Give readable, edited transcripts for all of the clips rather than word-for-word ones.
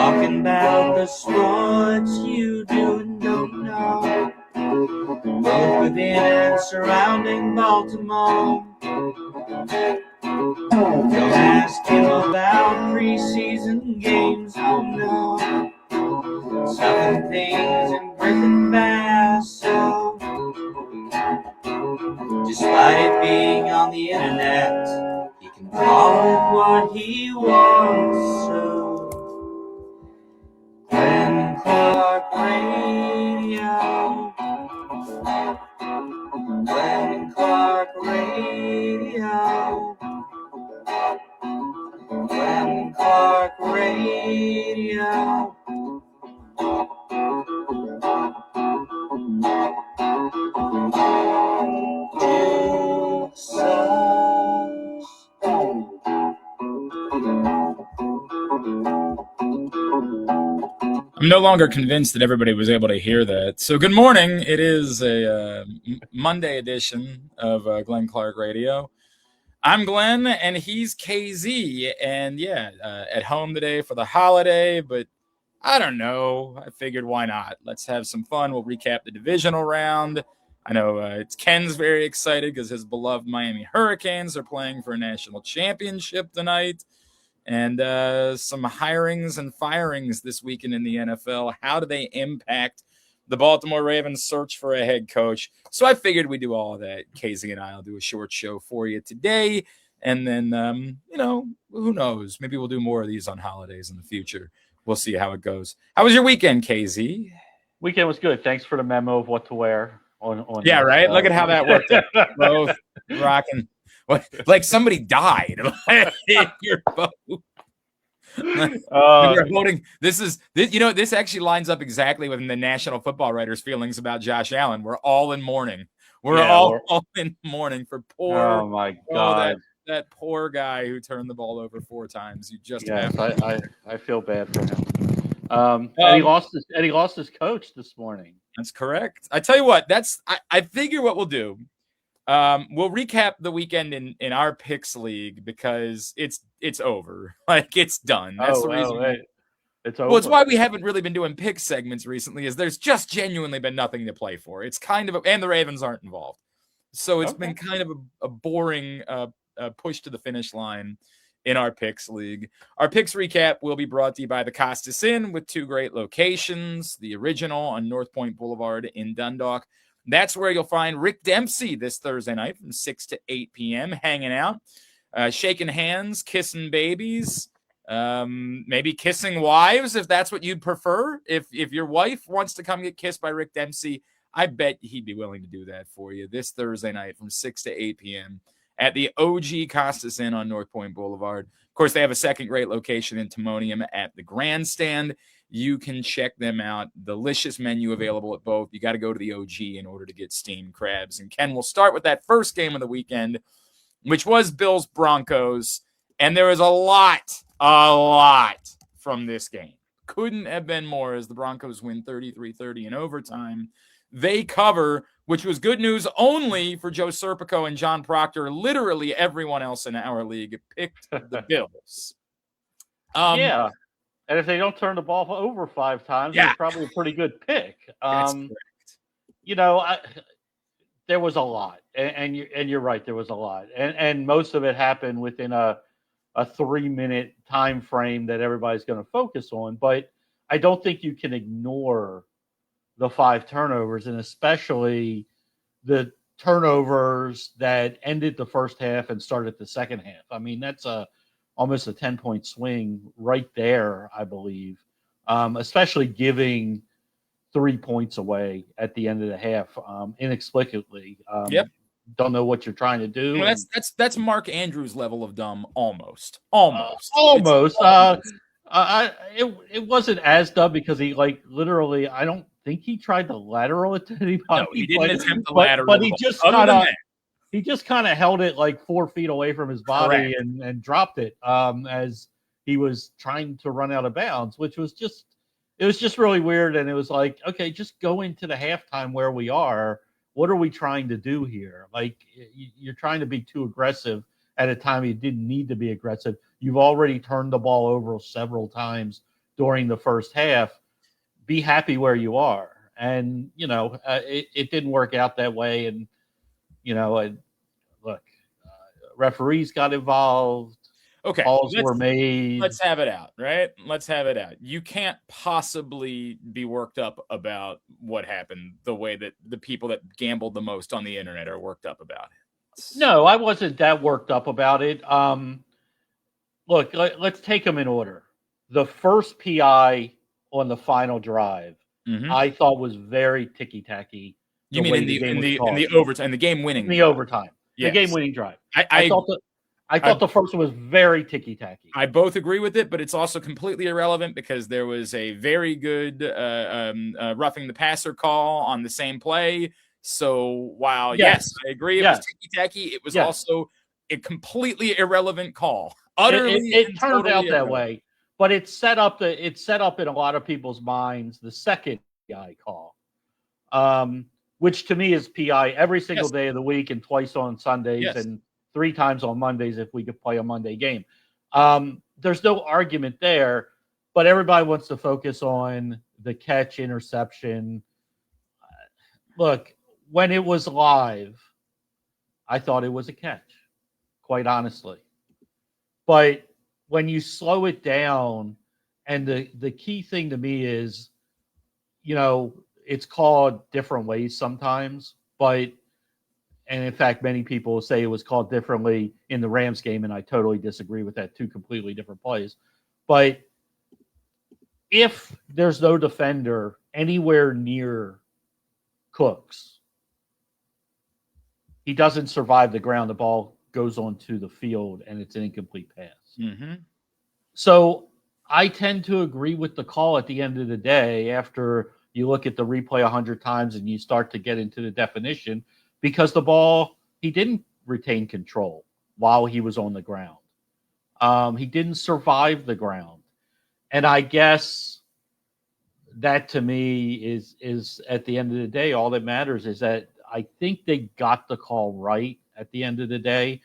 Talking about the sports you do and don't know, both within and surrounding Baltimore. Don't ask him about preseason games, oh no. Stuff and things in Griffin Bass, so despite it being on the internet, he can call it what he wants, so Glenn Clark Radio, Glenn Clark Radio, Glenn Clark Radio. I'm no longer convinced that everybody was able to hear that. So good morning. It is a Monday edition of Glenn Clark Radio. I'm Glenn, and he's KZ. And yeah, at home today for the holiday, but I don't know. I figured why not? Let's have some fun. We'll recap the divisional round. I know it's Ken's very excited because his beloved Miami Hurricanes are playing for a national championship tonight. And some hirings and firings this weekend in the NFL. How do they impact the Baltimore Ravens' search for a head coach? So I figured we'd do all of that. Casey and I will do a short show for you today. And then, who knows? Maybe we'll do more of these on holidays in the future. We'll see how it goes. How was your weekend, KZ? Weekend was good. Thanks for the memo of what to wear. Yeah, right? Look at how that worked out. Both rocking. What, like somebody died. You're both. We're voting. This actually lines up exactly with the National Football Writers' feelings about Josh Allen. We're all in mourning. We're all in mourning for poor. Oh my God, that poor guy who turned the ball over 4 times. You just I feel bad for him. And he lost his coach this morning. That's correct. I tell you what. I figure what we'll do. We'll recap the weekend in our picks league because it's over. Like it's done. That's the reason. It's over. Well, it's why we haven't really been doing pick segments recently. Is there's just genuinely been nothing to play for. It's kind of and the Ravens aren't involved, so it's been kind of a boring push to the finish line in our picks league. Our picks recap will be brought to you by the Costas Inn with 2 great locations: the original on North Point Boulevard in Dundalk. That's where you'll find Rick Dempsey this Thursday night from 6 to 8 p.m. hanging out, shaking hands, kissing babies, maybe kissing wives if that's what you'd prefer. If your wife wants to come get kissed by Rick Dempsey, I bet he'd be willing to do that for you this Thursday night from 6 to 8 p.m. at the OG Costas Inn on North Point Boulevard. Of course, they have a second great location in Timonium at the Grandstand. You can check them out. Delicious menu available at both. You got to go to the OG in order to get steamed crabs. And Ken, we'll start with that first game of the weekend, which was Bills Broncos. And there was a lot from this game. Couldn't have been more as the Broncos win 33-30 in overtime. They cover, which was good news only for Joe Serpico and John Proctor. Literally everyone else in our league picked the Bills. Yeah. And if they don't turn the ball over 5 times, it's probably a pretty good pick. That's correct. There was a lot, and you're right, there was a lot, and most of it happened within a 3-minute time frame that everybody's going to focus on. But I don't think you can ignore the 5 turnovers, and especially the turnovers that ended the first half and started the second half. I mean, that's almost a 10-point swing right there, I believe, especially giving 3 points away at the end of the half inexplicably. Don't know what you're trying to do. Well, that's Mark Andrews level of dumb, almost. It wasn't as dumb because he literally, I don't think he tried to lateral it to anybody. No, he didn't attempt to lateral, but he just kind of held it 4 feet away from his body and dropped it as he was trying to run out of bounds, which was just really weird. And it was like, okay, just go into the halftime where we are. What are we trying to do here? You're trying to be too aggressive at a time you didn't need to be aggressive. You've already turned the ball over several times during the first half, be happy where you are. And, it didn't work out that way. And, look, referees got involved. Okay, Calls were made. Let's have it out, right? Let's have it out. You can't possibly be worked up about what happened the way that the people that gambled the most on the internet are worked up about it. No, I wasn't that worked up about it. Look, let's take them in order. The first PI on the final drive, I thought was very ticky-tacky. You mean in the overtime, the game-winning, the overtime, yes. The game-winning drive. I thought the first one was very ticky-tacky. I both agree with it, but it's also completely irrelevant because there was a very good roughing the passer call on the same play. So while, yes I agree, it was ticky-tacky, it was also a completely irrelevant call. Utterly, it turned out that way, but it set up in a lot of people's minds the second PI call, which to me is PI every single day of the week and twice on Sundays and 3 times on Mondays if we could play a Monday game. There's no argument there, but everybody wants to focus on the catch interception. Look, when it was live, I thought it was a catch, quite honestly. But when you slow it down, and the key thing to me is, it's called different ways sometimes, and in fact, many people say it was called differently in the Rams game, and I totally disagree with that. 2 completely different plays. But if there's no defender anywhere near Cooks, he doesn't survive the ground. The ball goes onto the field, and it's an incomplete pass. So I tend to agree with the call at the end of the day after you look at the replay 100 times and you start to get into the definition, because the ball, he didn't retain control while he was on the ground. He didn't survive the ground. And I guess that to me is at the end of the day, all that matters is that I think they got the call right at the end of the day.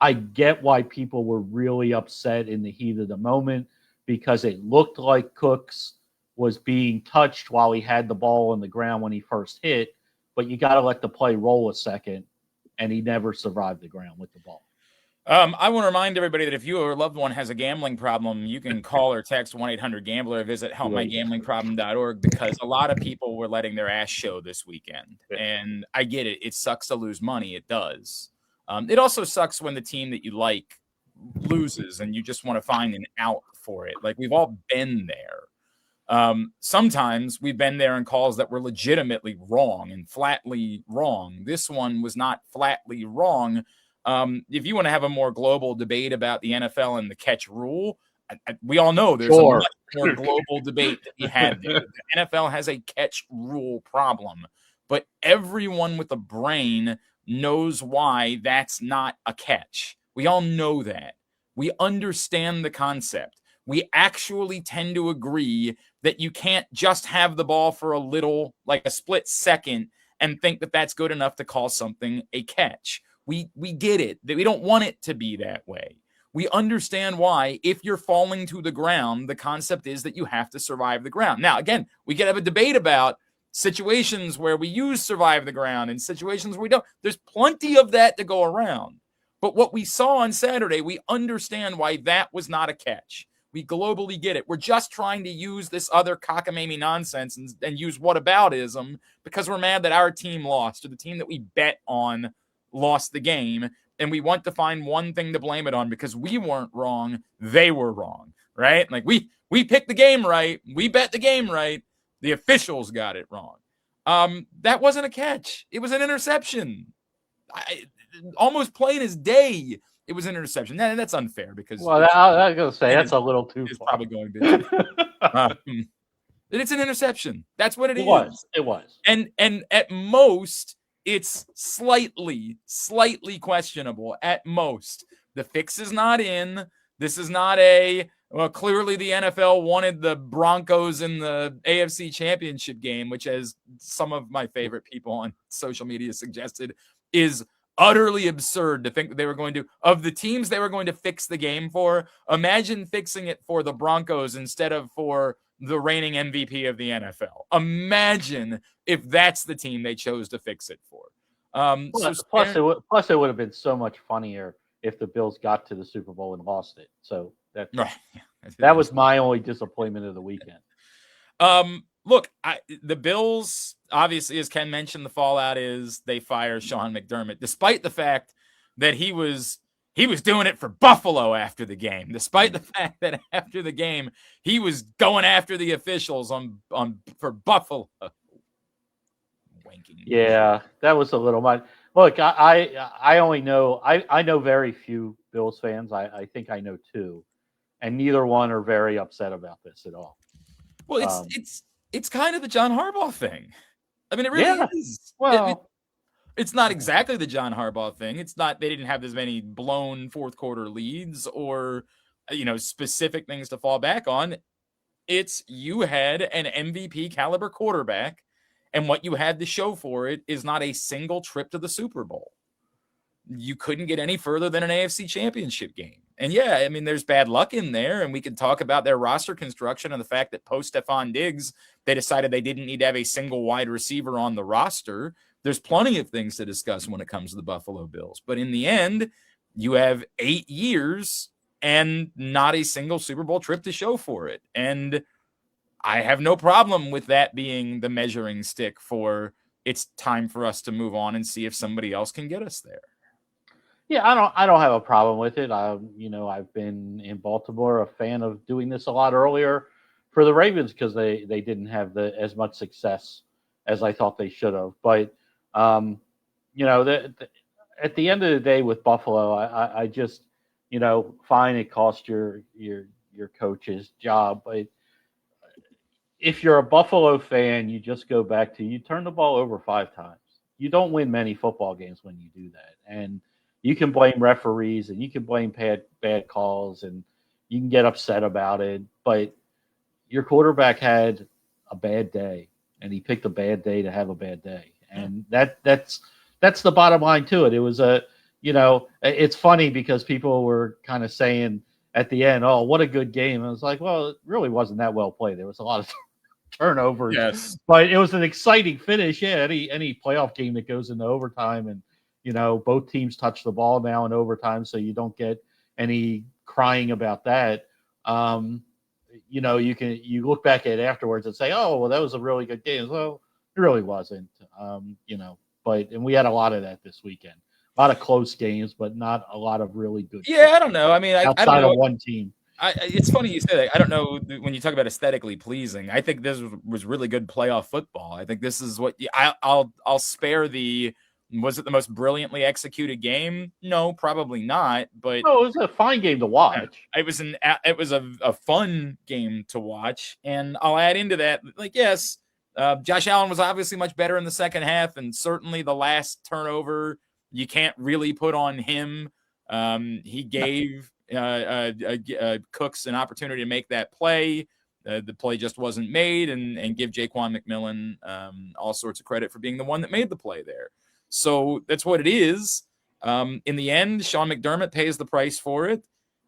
I get why people were really upset in the heat of the moment, because it looked like Cooks was being touched while he had the ball on the ground when he first hit, but you got to let the play roll a second, and he never survived the ground with the ball. I want to remind everybody that if you or a loved one has a gambling problem, you can call or text 1-800-GAMBLER or visit helpmygamblingproblem.org, because a lot of people were letting their ass show this weekend. And I get it. It sucks to lose money. It does. It also sucks when the team that you like loses and you just want to find an out for it. Like, we've all been there. Sometimes we've been there in calls that were legitimately wrong and flatly wrong. This one was not flatly wrong. If you want to have a more global debate about the NFL and the catch rule, we all know there's a much more global debate that we had there. The NFL has a catch rule problem, but everyone with a brain knows why that's not a catch. We all know that. We understand the concept. We actually tend to agree that you can't just have the ball for a little, like a split second, and think that that's good enough to call something a catch. We get it, that we don't want it to be that way. We understand why, if you're falling to the ground, the concept is that you have to survive the ground. Now, again, we could have a debate about situations where we use survive the ground and situations where we don't. There's plenty of that to go around. But what we saw on Saturday, we understand why that was not a catch. We globally get it. We're just trying to use this other cockamamie nonsense and use whataboutism because we're mad that our team lost, or the team that we bet on lost the game. And we want to find one thing to blame it on, because we weren't wrong. They were wrong, right? Like, we picked the game right. We bet the game right. The officials got it wrong. That wasn't a catch. It was an interception. Almost plain as day, it was an interception. That's unfair because. Well, I was going to say that's a little too far. Probably going to be. It's an interception. That's what it is. It was. And at most, it's slightly questionable. At most, the fix is not in. This is not clearly the NFL wanted the Broncos in the AFC Championship game, which, as some of my favorite people on social media suggested, is utterly absurd to think that they were going to, of the teams they were going to fix the game for, imagine fixing it for the Broncos instead of for the reigning MVP of the NFL. Imagine if that's the team they chose to fix it for. Plus, it would have been so much funnier if the Bills got to the Super Bowl and lost it. So that was my only disappointment of the weekend. Look, the Bills, obviously, as Ken mentioned, the fallout is they fire Sean McDermott, despite the fact that he was doing it for Buffalo after the game, despite the fact that after the game he was going after the officials for Buffalo. Wanking. Yeah, that was a little much. Look, I only know I know very few Bills fans. I think I know two, and neither one are very upset about this at all. Well, it's kind of the John Harbaugh thing. I mean, it really is. Well, it's not exactly the John Harbaugh thing. It's not, they didn't have as many blown fourth quarter leads or, specific things to fall back on. It's you had an MVP caliber quarterback, and what you had to show for it is not a single trip to the Super Bowl. You couldn't get any further than an AFC championship game. And yeah, I mean, there's bad luck in there, and we can talk about their roster construction and the fact that post Stephon Diggs, they decided they didn't need to have a single wide receiver on the roster. There's plenty of things to discuss when it comes to the Buffalo Bills. But in the end, you have 8 years and not a single Super Bowl trip to show for it. And I have no problem with that being the measuring stick for it's time for us to move on and see if somebody else can get us there. Yeah, I don't have a problem with it. I've been in Baltimore a fan of doing this a lot earlier for the Ravens because they didn't have as much success as I thought they should have. But at the end of the day with Buffalo, I just fine, it cost your coach's job, but if you're a Buffalo fan, you just go back to you turn the ball over 5 times. You don't win many football games when you do that, and you can blame referees and you can blame bad calls and you can get upset about it, but your quarterback had a bad day and he picked a bad day to have a bad day. And that's the bottom line to it. It was it's funny because people were kind of saying at the end, oh, what a good game. And I was like, well, it really wasn't that well played. There was a lot of turnovers, yes, but it was an exciting finish. Yeah. Any playoff game that goes into overtime and, both teams touch the ball now in overtime, so you don't get any crying about that. You look back at it afterwards and say, oh, well, that was a really good game. Well, it really wasn't, and we had a lot of that this weekend. A lot of close games, but not a lot of really good. Yeah, I don't know. I mean, outside I don't know. Of one team. It's funny you say that. I don't know when you talk about aesthetically pleasing. I think this was really good playoff football. I think this is what I'll spare the. Was it the most brilliantly executed game? No, probably not. But it was a fine game to watch. It was a fun game to watch, and I'll add into that. Yes, Josh Allen was obviously much better in the second half, and certainly the last turnover you can't really put on him. He gave Cooks an opportunity to make that play. The play just wasn't made, and give Jaquan McMillan all sorts of credit for being the one that made the play there. So that's what it is. In the end, Sean McDermott pays the price for it.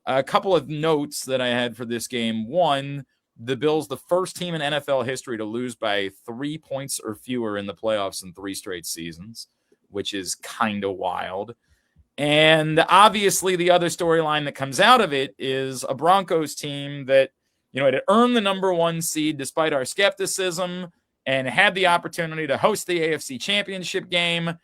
A couple of notes that I had for this game. One, the Bills, the first team in NFL history to lose by 3 points or fewer in the playoffs in 3 straight seasons, which is kind of wild. And obviously the other storyline that comes out of it is a Broncos team that, it had earned the number 1 seed despite our skepticism and had the opportunity to host the AFC Championship game,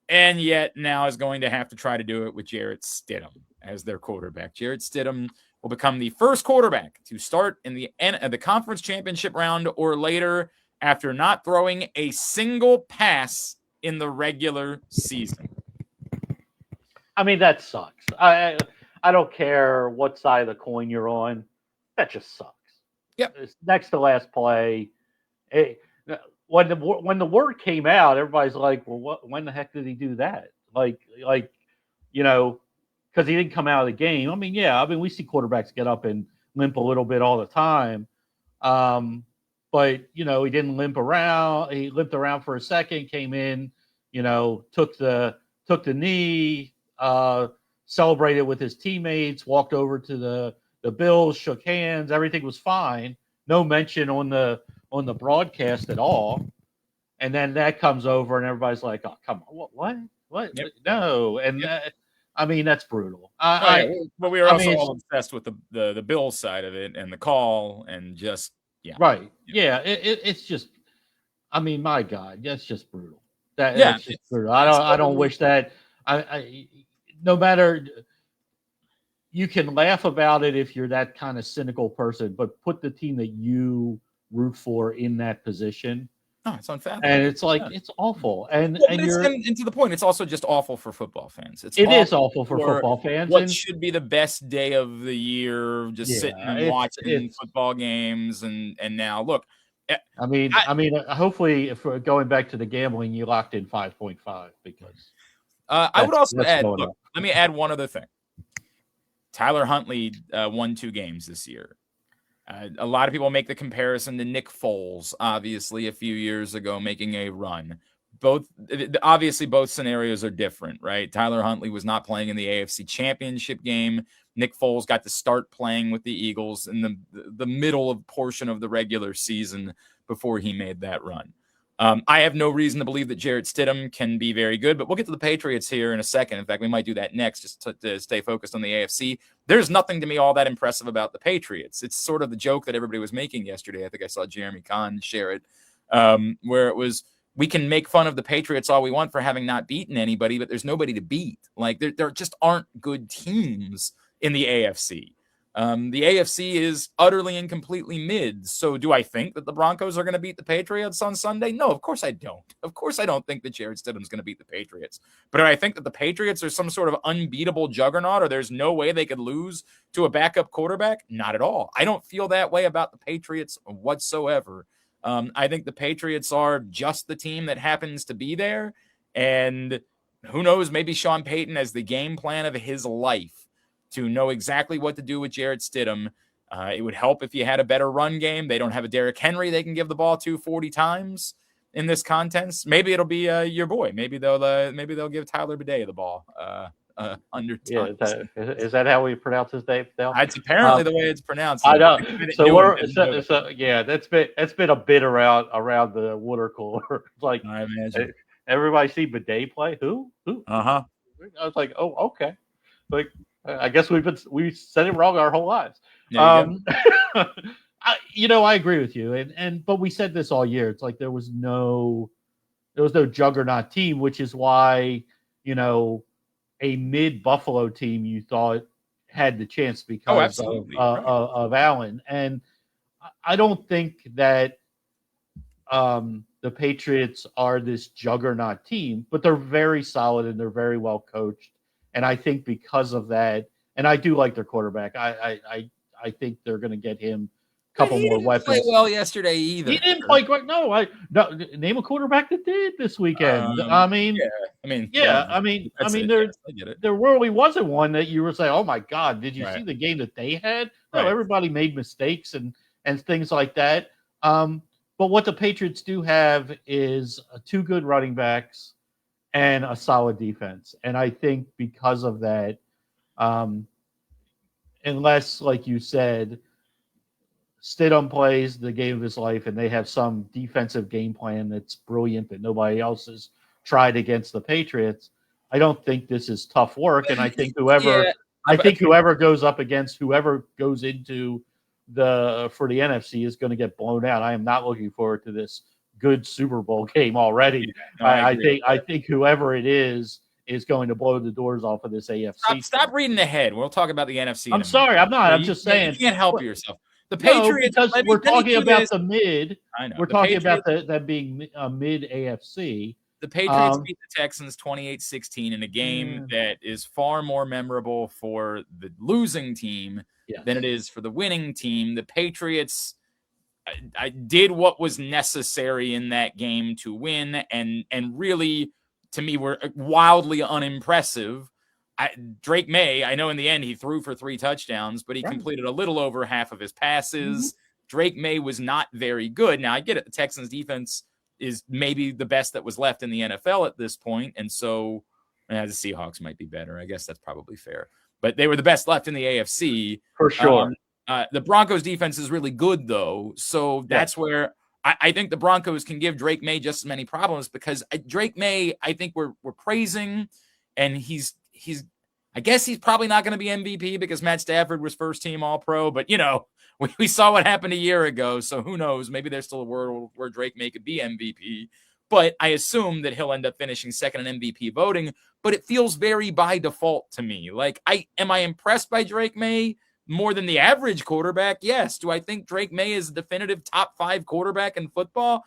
and yet now is going to have to try to do it with Jarrett Stidham as their quarterback. Jarrett Stidham will become the first quarterback to start in the conference championship round or later after not throwing a single pass in the regular season. I mean, that sucks. I don't care what side of the coin you're on. That just sucks. Yep. It's next to last play. When the word came out, everybody's like, well, when the heck did he do that? Because he didn't come out of the game. I mean, we see quarterbacks get up and limp a little bit all the time. But he didn't limp around. He limped around for a second, came in, took the took the knee, celebrated with his teammates, walked over to the Bills, shook hands. Everything was fine. No mention on the broadcast at all. And then that comes over, and everybody's like, "Oh, come on, what? Yep. No!" And Yep. that's brutal. But we were also all obsessed with the Bills side of it and the call, and just right. Yeah, it's just. I mean, my God, that's just brutal. That's just brutal. I don't wish that. No matter. You can laugh about it if you're that kind of cynical person, but put the team that you root for in that position. Oh, it's unfathomable. And it's like, it's awful. And to the point, it's also just awful for football fans. It is awful for football fans. What should be the best day of the year, just sitting and watching football games. And now, look. I mean, hopefully, if we're going back to the gambling, you locked in 5.5 because. I would also add, look, let me add one other thing. Tyler Huntley won 2 games this year. A lot of people make the comparison to Nick Foles, obviously, a few years ago, making a run. Both scenarios are different, right? Tyler Huntley was not playing in the AFC Championship game. Nick Foles got to start playing with the Eagles in the middle of portion of the regular season before he made that run. I have no reason to believe that Jarrett Stidham can be very good, but we'll get to the Patriots here in a second. In fact, we might do that next just to stay focused on the AFC. There's nothing to me all that impressive about the Patriots. It's sort of the joke that everybody was making yesterday. I think I saw Jeremy Kahn share it, where it was, we can make fun of the Patriots all we want for having not beaten anybody, but there's nobody to beat. Like, there just aren't good teams in the AFC. The AFC is utterly and completely mid. So do I think that the Broncos are going to beat the Patriots on Sunday? No, of course I don't. Of course I don't think that Jarrett Stidham's going to beat the Patriots. But do I think that the Patriots are some sort of unbeatable juggernaut, or there's no way they could lose to a backup quarterback? Not at all. I don't feel that way about the Patriots whatsoever. I think the Patriots are just the team that happens to be there. And who knows, maybe Sean Payton has the game plan of his life to know exactly what to do with Jarrett Stidham. It would help if you had a better run game. They don't have a Derrick Henry they can give the ball to 40 times in this contest. Maybe it'll be your boy. Maybe they'll give Tyler Bidet the ball under times. Yeah, is that how we pronounce his name? That's apparently the way it's pronounced. I know. So that's been a bit around the water cooler. Like, I imagine. Everybody see Bidet play? Who? Uh-huh. I was like, oh, okay. Like, I guess we said it wrong our whole lives. I agree with you, but we said this all year. It's like there was no juggernaut team, which is why a mid Buffalo team you thought had the chance because of Allen, and I don't think that the Patriots are this juggernaut team, but they're very solid and they're very well coached. And I think because of that, and I do like their quarterback. I think they're going to get him a couple more weapons. He didn't play well yesterday either. He didn't play great. No, name a quarterback that did this weekend. There really wasn't one that you were saying, "Oh my God, did you see the game that they had?" No, everybody made mistakes and things like that. But what the Patriots do have is 2 good running backs and a solid defense. And I think because of that, unless, like you said, Stidham plays the game of his life and they have some defensive game plan that's brilliant that nobody else has tried against the Patriots, I don't think this is tough work. And I think whoever goes up against whoever goes into for the NFC is going to get blown out. I am not looking forward to this good Super Bowl game already. I think whoever it is going to blow the doors off of this AFC. Stop reading ahead. We'll talk about the NFC. I'm sorry, I'm not. I'm just saying. You can't help yourself. The Patriots, because we're talking about the mid. I know. We're talking about that being a mid AFC. The Patriots beat the Texans 28-16 in a game that is far more memorable for the losing team than it is for the winning team. The Patriots I did what was necessary in that game to win, and really, to me, were wildly unimpressive. Drake May, I know in the end he threw for 3 touchdowns, but he completed a little over half of his passes. Drake May was not very good. Now, I get it. The Texans defense is maybe the best that was left in the NFL at this point, and so The Seahawks might be better. I guess that's probably fair. But they were the best left in the AFC. For sure. The Broncos defense is really good, though. So that's where I think the Broncos can give Drake May just as many problems, because Drake May, I think we're praising, and he's I guess he's probably not going to be MVP because Matt Stafford was first team All-Pro. But, we saw what happened a year ago. So who knows? Maybe there's still a world where Drake May could be MVP. But I assume that he'll end up finishing second in MVP voting. But it feels very by default to me. Like, am I impressed by Drake May more than the average quarterback? Yes. Do I think Drake May is a definitive top 5 quarterback in football?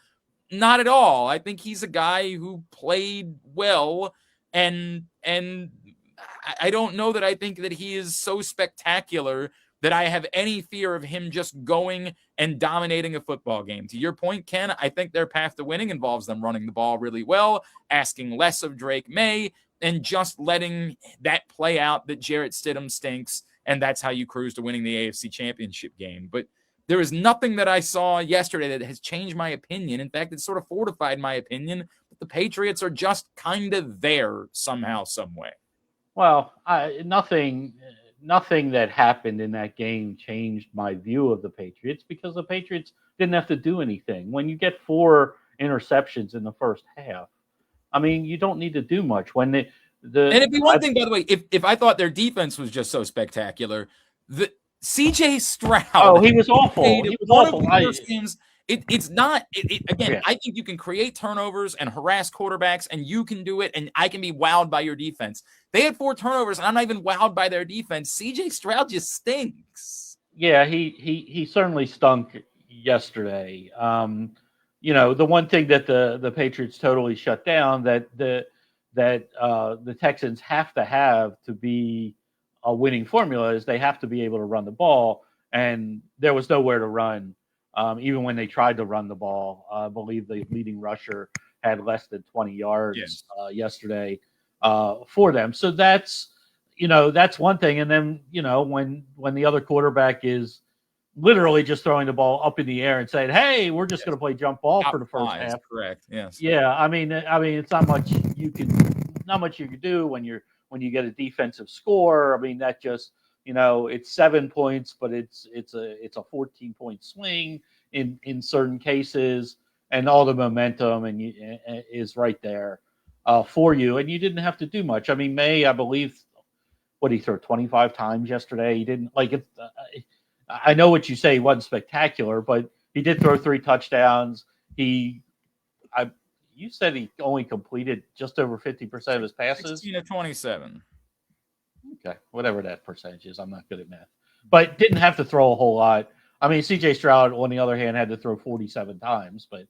Not at all. I think he's a guy who played well, and I don't know that I think that he is so spectacular that I have any fear of him just going and dominating a football game. To your point, Ken, I think their path to winning involves them running the ball really well, asking less of Drake May, and just letting that play out that Jarrett Stidham stinks, and that's how you cruise to winning the AFC Championship game. But there is nothing that I saw yesterday that has changed my opinion. In fact, it sort of fortified my opinion that the Patriots are just kind of there somehow, some way. Well, nothing that happened in that game changed my view of the Patriots, because the Patriots didn't have to do anything. When you get 4 interceptions in the first half, I mean, you don't need to do much. And it'd be one thing, by the way, if I thought their defense was just so spectacular, the CJ Stroud. Oh, he was awful. He was awful. Games. It's not. Again, I think you can create turnovers and harass quarterbacks, and you can do it, and I can be wowed by your defense. They had 4 turnovers, and I'm not even wowed by their defense. CJ Stroud just stinks. Yeah, he certainly stunk yesterday. The one thing that the Patriots totally shut down, that the Texans have to be a winning formula, is they have to be able to run the ball, and there was nowhere to run. Even when they tried to run the ball, I believe the leading rusher had less than 20 yards yesterday for them. So that's one thing. And then, when the other quarterback is literally just throwing the ball up in the air and saying, "Hey, we're just going to play jump ball for the first half." Correct. Yes. Yeah. I mean, it's not much you can do when you get a defensive score. I mean, that just, it's 7 points, but it's a 14-point swing in certain cases, and all the momentum is right there for you, and you didn't have to do much. I mean, May, I believe, what did he throw 25 times yesterday? He didn't like it. I know what you say, he wasn't spectacular, but he did throw 3 touchdowns. You said he only completed just over 50% of his passes. 16 of 27. Okay, whatever that percentage is, I'm not good at math, but didn't have to throw a whole lot. I mean, CJ Stroud, on the other hand, had to throw 47 times, but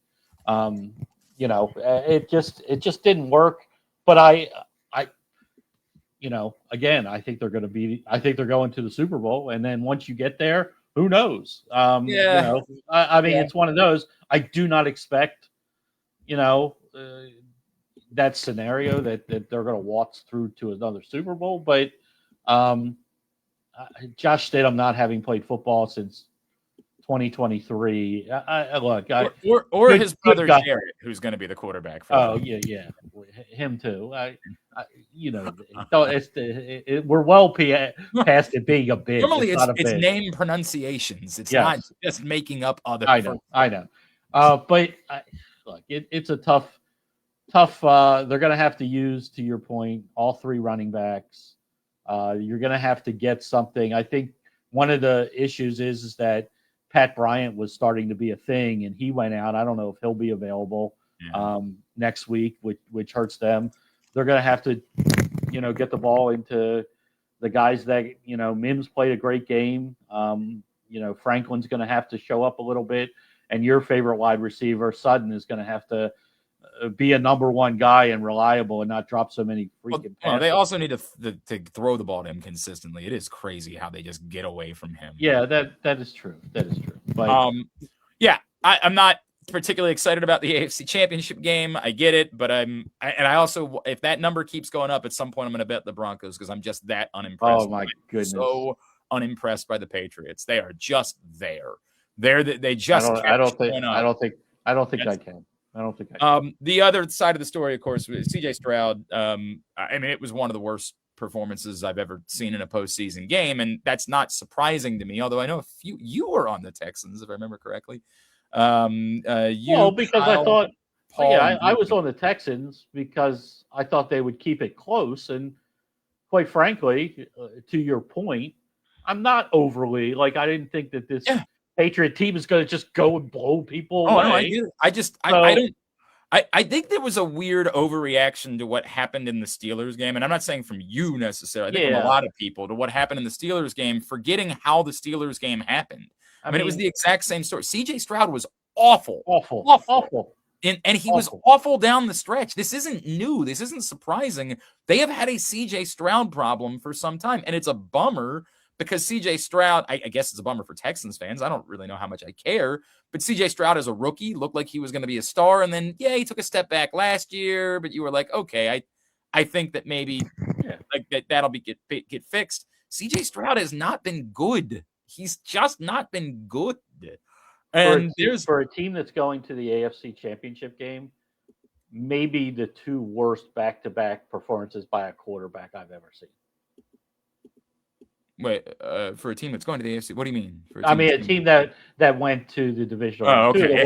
it just didn't work. But again, I think they're going to the Super Bowl, and then once you get there, who knows? I mean, it's one of those. I do not expect, that scenario that they're going to waltz through to another Super Bowl, but Josh Stidham, not having played football since 2023, or his brother Jarrett, who's going to be the quarterback for yeah, him too. We're well past it being a bid. Normally, it's name pronunciations. It's not just making up other. I know. But it's a tough. They're going to have to use, to your point, all 3 running backs. You're going to have to get something. I think one of the issues is that Pat Bryant was starting to be a thing, and he went out. I don't know if he'll be available next week, which hurts them. They're going to have to, get the ball into the guys that, Mims played a great game. Franklin's going to have to show up a little bit, and your favorite wide receiver, Sutton, is going to have to be a number 1 guy and reliable and not drop so many freaking passes. They also need to throw the ball to him consistently. It is crazy how they just get away from him. Yeah, that is true. But, I'm not particularly excited about the AFC Championship game. I get it, but I also, if that number keeps going up, at some point I'm going to bet the Broncos, because I'm just that unimpressed. Oh my goodness, so unimpressed by the Patriots. They are just there. They just. I don't think I can. I don't think I do. The other side of the story, of course, was CJ Stroud. I mean, it was one of the worst performances I've ever seen in a postseason game, and that's not surprising to me. Although I know you were on the Texans, if I remember correctly. Because Kyle, I thought, Paul, I was on the Texans because I thought they would keep it close. And quite frankly, to your point, I'm not overly like I didn't think that this Patriot team is going to just go and blow people away. No, I get it. I don't. I think there was a weird overreaction to what happened in the Steelers game. And I'm not saying from you necessarily. I think from a lot of people to what happened in the Steelers game, forgetting how the Steelers game happened. I mean, it was the exact same story. CJ Stroud was awful. And he was awful down the stretch. This isn't new. This isn't surprising. They have had a CJ Stroud problem for some time. And it's a bummer because CJ Stroud, I guess it's a bummer for Texans fans. I don't really know how much I care. But CJ Stroud as a rookie looked like he was going to be a star. And then, he took a step back last year. But you were like, okay, I think that maybe that'll get fixed. CJ Stroud has not been good. He's just not been good. And for a team that's going to the AFC Championship game, maybe the two worst back-to-back performances by a quarterback I've ever seen. Wait, for a team that's going to the AFC, what do you mean? A team that went to the divisional round. Okay.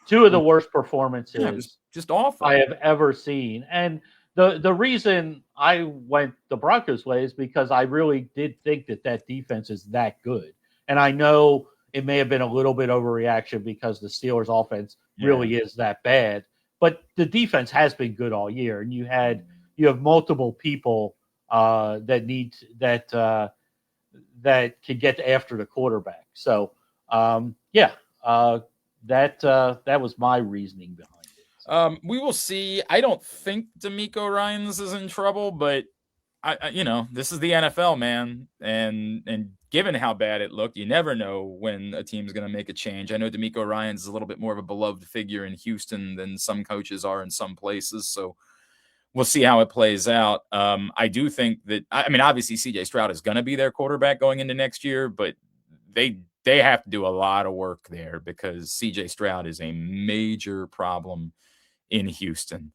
Two of the worst performances just awful I have ever seen. And the reason I went the Broncos way is because I really did think that defense is that good. And I know it may have been a little bit overreaction because the Steelers offense really is that bad, but the defense has been good all year. And you have multiple people that can get after the quarterback. So, that was my reasoning behind it. We will see. I don't think D'Amico Ryans is in trouble, but this is the NFL, man. And given how bad it looked, you never know when a team's going to make a change. I know D'Amico Ryans is a little bit more of a beloved figure in Houston than some coaches are in some places. So we'll see how it plays out. I do think that, obviously CJ Stroud is going to be their quarterback going into next year, but they have to do a lot of work there because CJ Stroud is a major problem in Houston.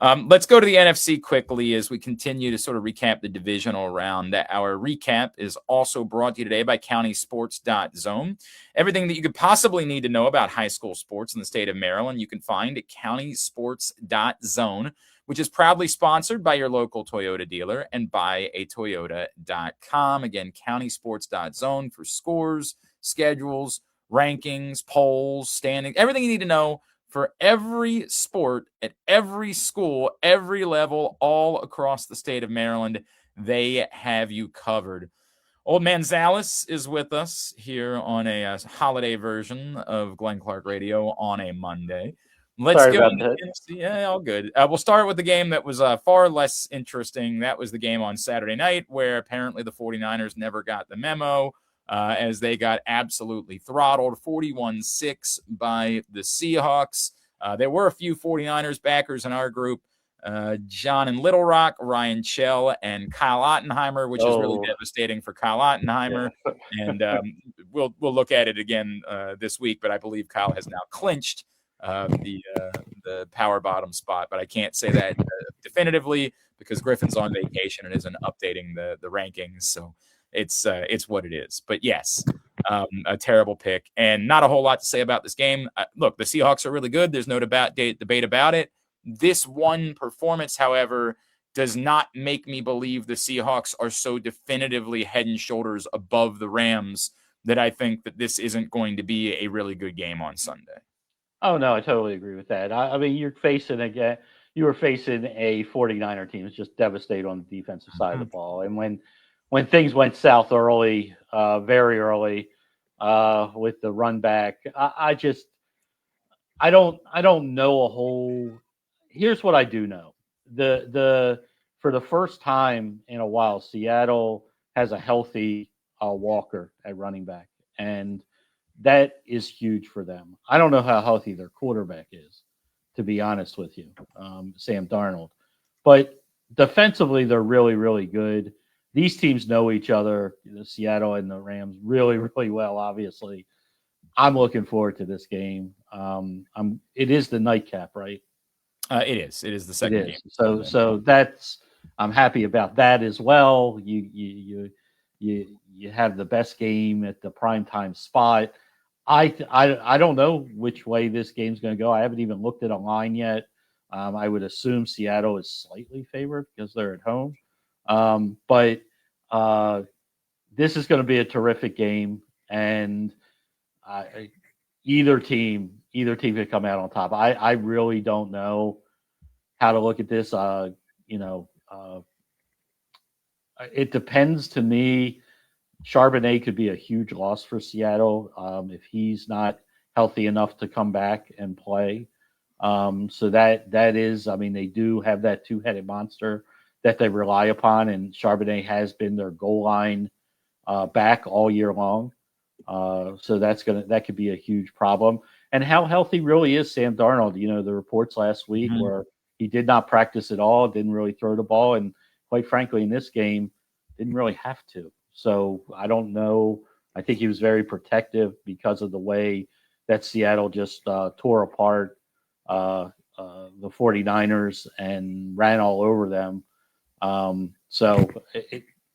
Let's go to the NFC quickly as we continue to sort of recap the divisional round. Our recap is also brought to you today by countysports.zone. Everything that you could possibly need to know about high school sports in the state of Maryland, you can find at countysports.zone, which is proudly sponsored by your local Toyota dealer and buyatoyota.com. Again, countysports.zone for scores, schedules, rankings, polls, standings, everything you need to know for every sport at every school, every level, all across the state of Maryland. They have you covered. Old Man Zalis is with us here on a holiday version of Glenn Clark Radio on a Monday. Let's go. All good. We'll start with the game that was far less interesting. That was the game on Saturday night where apparently the 49ers never got the memo as they got absolutely throttled 41-6 by the Seahawks. There were a few 49ers backers in our group. John in Little Rock, Ryan Chell, and Kyle Ottenheimer, which is really devastating for Kyle Ottenheimer. Yeah. And we'll look at it again this week, but I believe Kyle has now clinched the power bottom spot, but I can't say that definitively because Griffin's on vacation and isn't updating the rankings. So it's what it is. But yes, a terrible pick and not a whole lot to say about this game. Look, the Seahawks are really good. There's no debate about it. This one performance, however, does not make me believe the Seahawks are so definitively head and shoulders above the Rams that I think that this isn't going to be a really good game on Sunday. Oh, no, I totally agree with that. You were facing a 49er team that's just devastated on the defensive side of the ball. And when things went south early, very early, with the run back, I don't know a whole. Here's what I do know. For the first time in a while, Seattle has a healthy Walker at running back, and that is huge for them. I don't know how healthy their quarterback is, to be honest with you, Sam Darnold. But defensively, they're really, really good. These teams know each other, Seattle and the Rams, really, really well, obviously. I'm looking forward to this game. It is the nightcap, right? It is. It is the second game. So that's I'm happy about that as well. You have the best game at the primetime spot. I don't know which way this game's going to go. I haven't even looked at a line yet. I would assume Seattle is slightly favored because they're at home. But this is going to be a terrific game, and either team could come out on top. I really don't know how to look at this. It depends to me. Charbonnet could be a huge loss for Seattle if he's not healthy enough to come back and play. So that is, I mean, they do have that two-headed monster that they rely upon, and Charbonnet has been their goal line back all year long. So that could be a huge problem. And how healthy really is Sam Darnold? You know, the reports last week where he did not practice at all, didn't really throw the ball, and quite frankly, in this game, didn't really have to. So I don't know. I think he was very protective because of the way that Seattle just tore apart the 49ers and ran all over them. So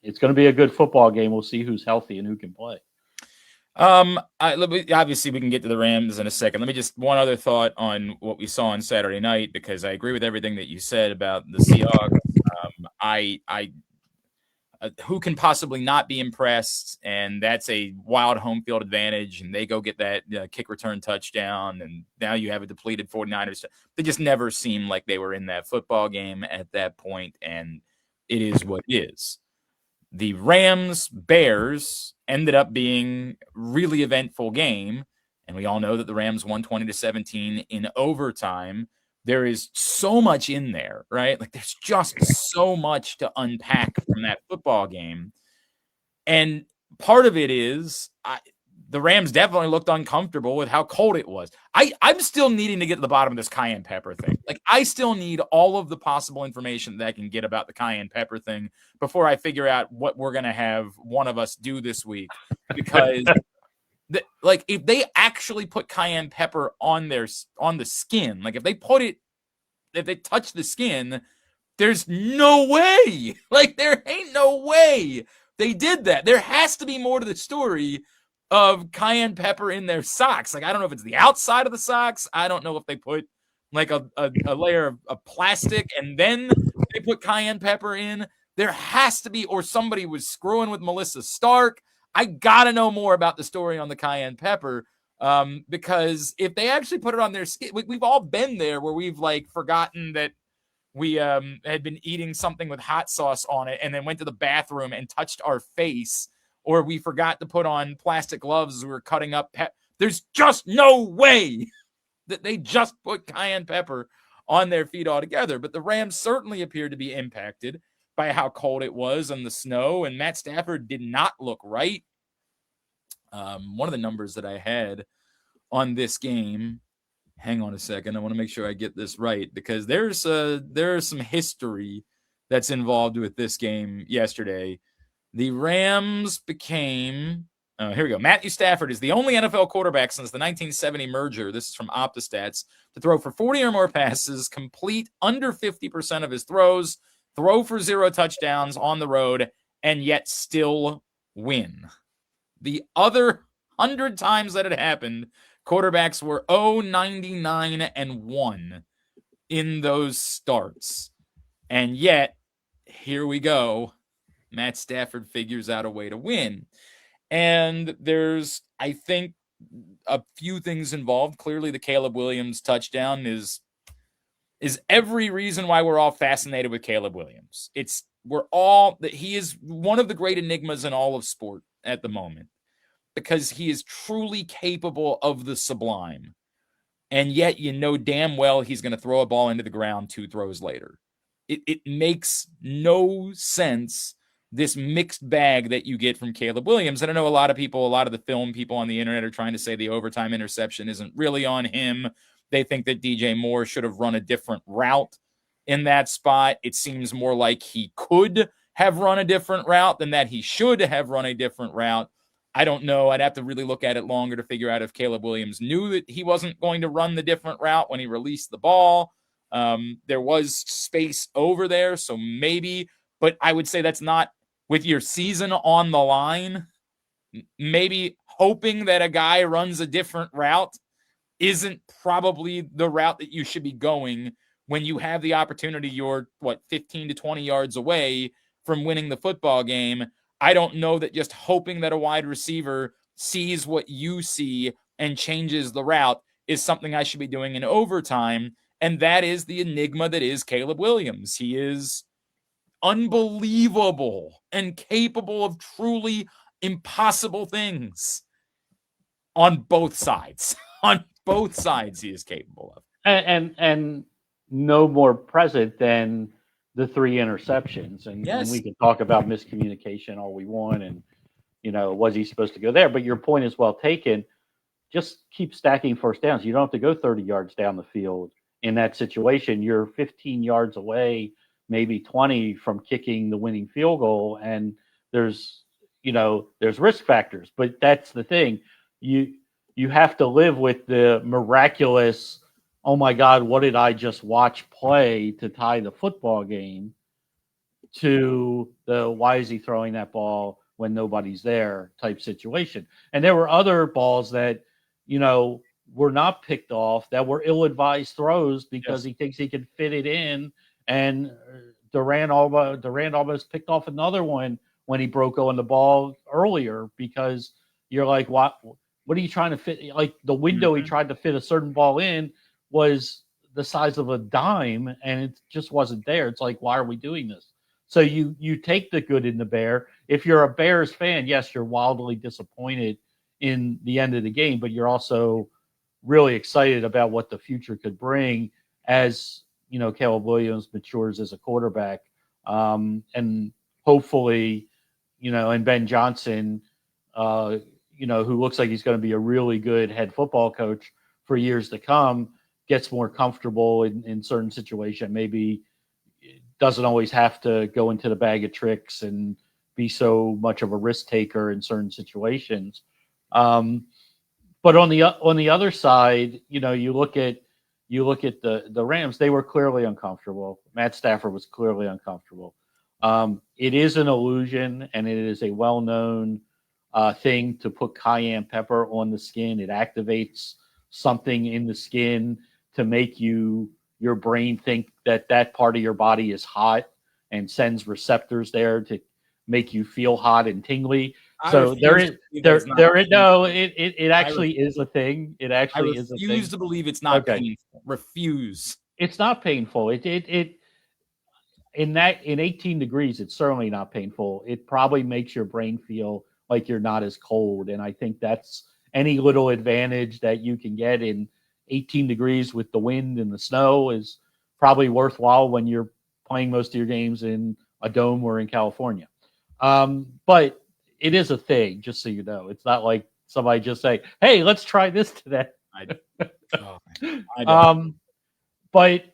it's going to be a good football game. We'll see who's healthy and who can play. Obviously we can get to the Rams in a second. Let me just one other thought on what we saw on Saturday night, because I agree with everything that you said about the Seahawks. Who can possibly not be impressed? And that's a wild home field advantage. And they go get that kick return touchdown. And now you have a depleted 49ers. They just never seemed like they were in that football game at that point. And it is what it is. The Rams-Bears ended up being a really eventful game. And we all know that the Rams won 20-17 in overtime. There is so much in there, right? Like there's just so much to unpack from that football game. And part of it is the Rams definitely looked uncomfortable with how cold it was. I'm still needing to get to the bottom of this cayenne pepper thing. Like I still need all of the possible information that I can get about the cayenne pepper thing before I figure out what we're going to have one of us do this week. Because like if they actually put cayenne pepper on the skin, like if they touch the skin, there's no way. Like there ain't no way they did that. There has to be more to the story of cayenne pepper in their socks. Like I don't know if it's the outside of the socks. I don't know if they put like a layer of plastic and then they put cayenne pepper in. There has to be, or somebody was screwing with Melissa Stark. I gotta know more about the story on the cayenne pepper, because if they actually put it on their skin, we've all been there where we've like forgotten that we had been eating something with hot sauce on it and then went to the bathroom and touched our face, or we forgot to put on plastic gloves as we were cutting up. There's just no way that they just put cayenne pepper on their feet altogether. But the Rams certainly appeared to be impacted by how cold it was and the snow, and Matt Stafford did not look right. One of the numbers that I had on this game, hang on a second, I want to make sure I get this right, because there's some history that's involved with this game yesterday. The Rams became, here we go. Matthew Stafford is the only NFL quarterback since the 1970 merger, this is from OptaStats, to throw for 40 or more passes, complete under 50% of his throws, throw for 0 touchdowns on the road, and yet still win. The other 100 times that it happened, quarterbacks were 0-99-1 in those starts. And yet, here we go. Matt Stafford figures out a way to win. And there's, I think, a few things involved. Clearly, the Caleb Williams touchdown is every reason why we're all fascinated with Caleb Williams. He is one of the great enigmas in all of sport at the moment, because he is truly capable of the sublime. And yet, you know damn well he's going to throw a ball into the ground 2 throws later. It makes no sense, this mixed bag that you get from Caleb Williams. And I know a lot of the film people on the internet are trying to say the overtime interception isn't really on him. They think that DJ Moore should have run a different route in that spot. It seems more like he could have run a different route than that he should have run a different route. I don't know. I'd have to really look at it longer to figure out if Caleb Williams knew that he wasn't going to run the different route when he released the ball. There was space over there, so maybe, but I would say that's not with your season on the line. Maybe hoping that a guy runs a different route isn't probably the route that you should be going when you have the opportunity. You're 15 to 20 yards away from winning the football game. I don't know that just hoping that a wide receiver sees what you see and changes the route is something I should be doing in overtime. And that is the enigma that is Caleb Williams. He is unbelievable and capable of truly impossible things on both sides. On both sides, he is capable of. And no more present than the 3 interceptions. And we can talk about miscommunication all we want. And, was he supposed to go there? But your point is well taken. Just keep stacking first downs. You don't have to go 30 yards down the field in that situation. You're 15 yards away, maybe 20 from kicking the winning field goal. And there's risk factors. But that's the thing. You have to live with the miraculous, oh my God, what did I just watch play to tie the football game, to the why is he throwing that ball when nobody's there type situation. And there were other balls that, were not picked off, that were ill-advised throws because he thinks he can fit it in. And Durant almost picked off another one when he broke on the ball earlier, because you're like, what are you trying to fit? Like the window he tried to fit a certain ball in was the size of a dime, and it just wasn't there. It's like, why are we doing this? So you take the good in the Bear. If you're a Bears fan, yes, you're wildly disappointed in the end of the game, but you're also really excited about what the future could bring as, Caleb Williams matures as a quarterback. And hopefully, and Ben Johnson, who looks like he's going to be a really good head football coach for years to come, gets more comfortable in certain situations. Maybe doesn't always have to go into the bag of tricks and be so much of a risk taker in certain situations. But on the other side, you look at the Rams. They were clearly uncomfortable. Matt Stafford was clearly uncomfortable. It is an illusion, and it is a well-known thing to put cayenne pepper on the skin. It activates something in the skin to make your brain think that part of your body is hot, and sends receptors there to make you feel hot and tingly. So it actually is a thing. It actually is a thing. I refuse to believe it's not painful. Refuse. It's not painful. In 18 degrees, it's certainly not painful. It probably makes your brain feel like you're not as cold. And I think that's any little advantage that you can get in 18 degrees with the wind and the snow is probably worthwhile when you're playing most of your games in a dome or in California. But it is a thing, just so you know. It's not like somebody just say, hey, let's try this today. But,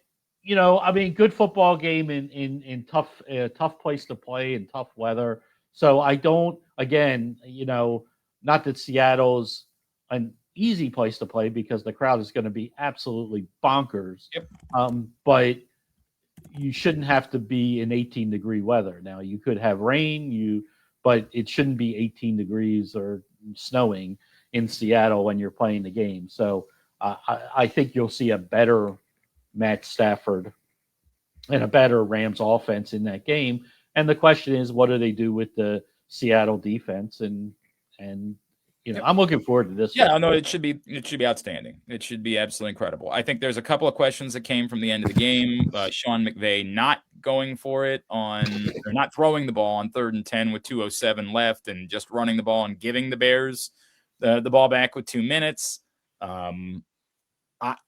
good football game in tough place to play in tough weather. So I don't, again, not that Seattle's an easy place to play because the crowd is going to be absolutely bonkers. Yep. But you shouldn't have to be in 18-degree weather. Now, you could have rain, but it shouldn't be 18 degrees or snowing in Seattle when you're playing the game. So I think you'll see a better Matt Stafford and a better Rams offense in that game. And the question is, what do they do with the Seattle defense? And I'm looking forward to this. Yeah, no, it should be outstanding. It should be absolutely incredible. I think there's a couple of questions that came from the end of the game. Sean McVay not going for it or not throwing the ball on 3rd and 10 with 2:07 left, and just running the ball and giving the Bears the ball back with 2 minutes.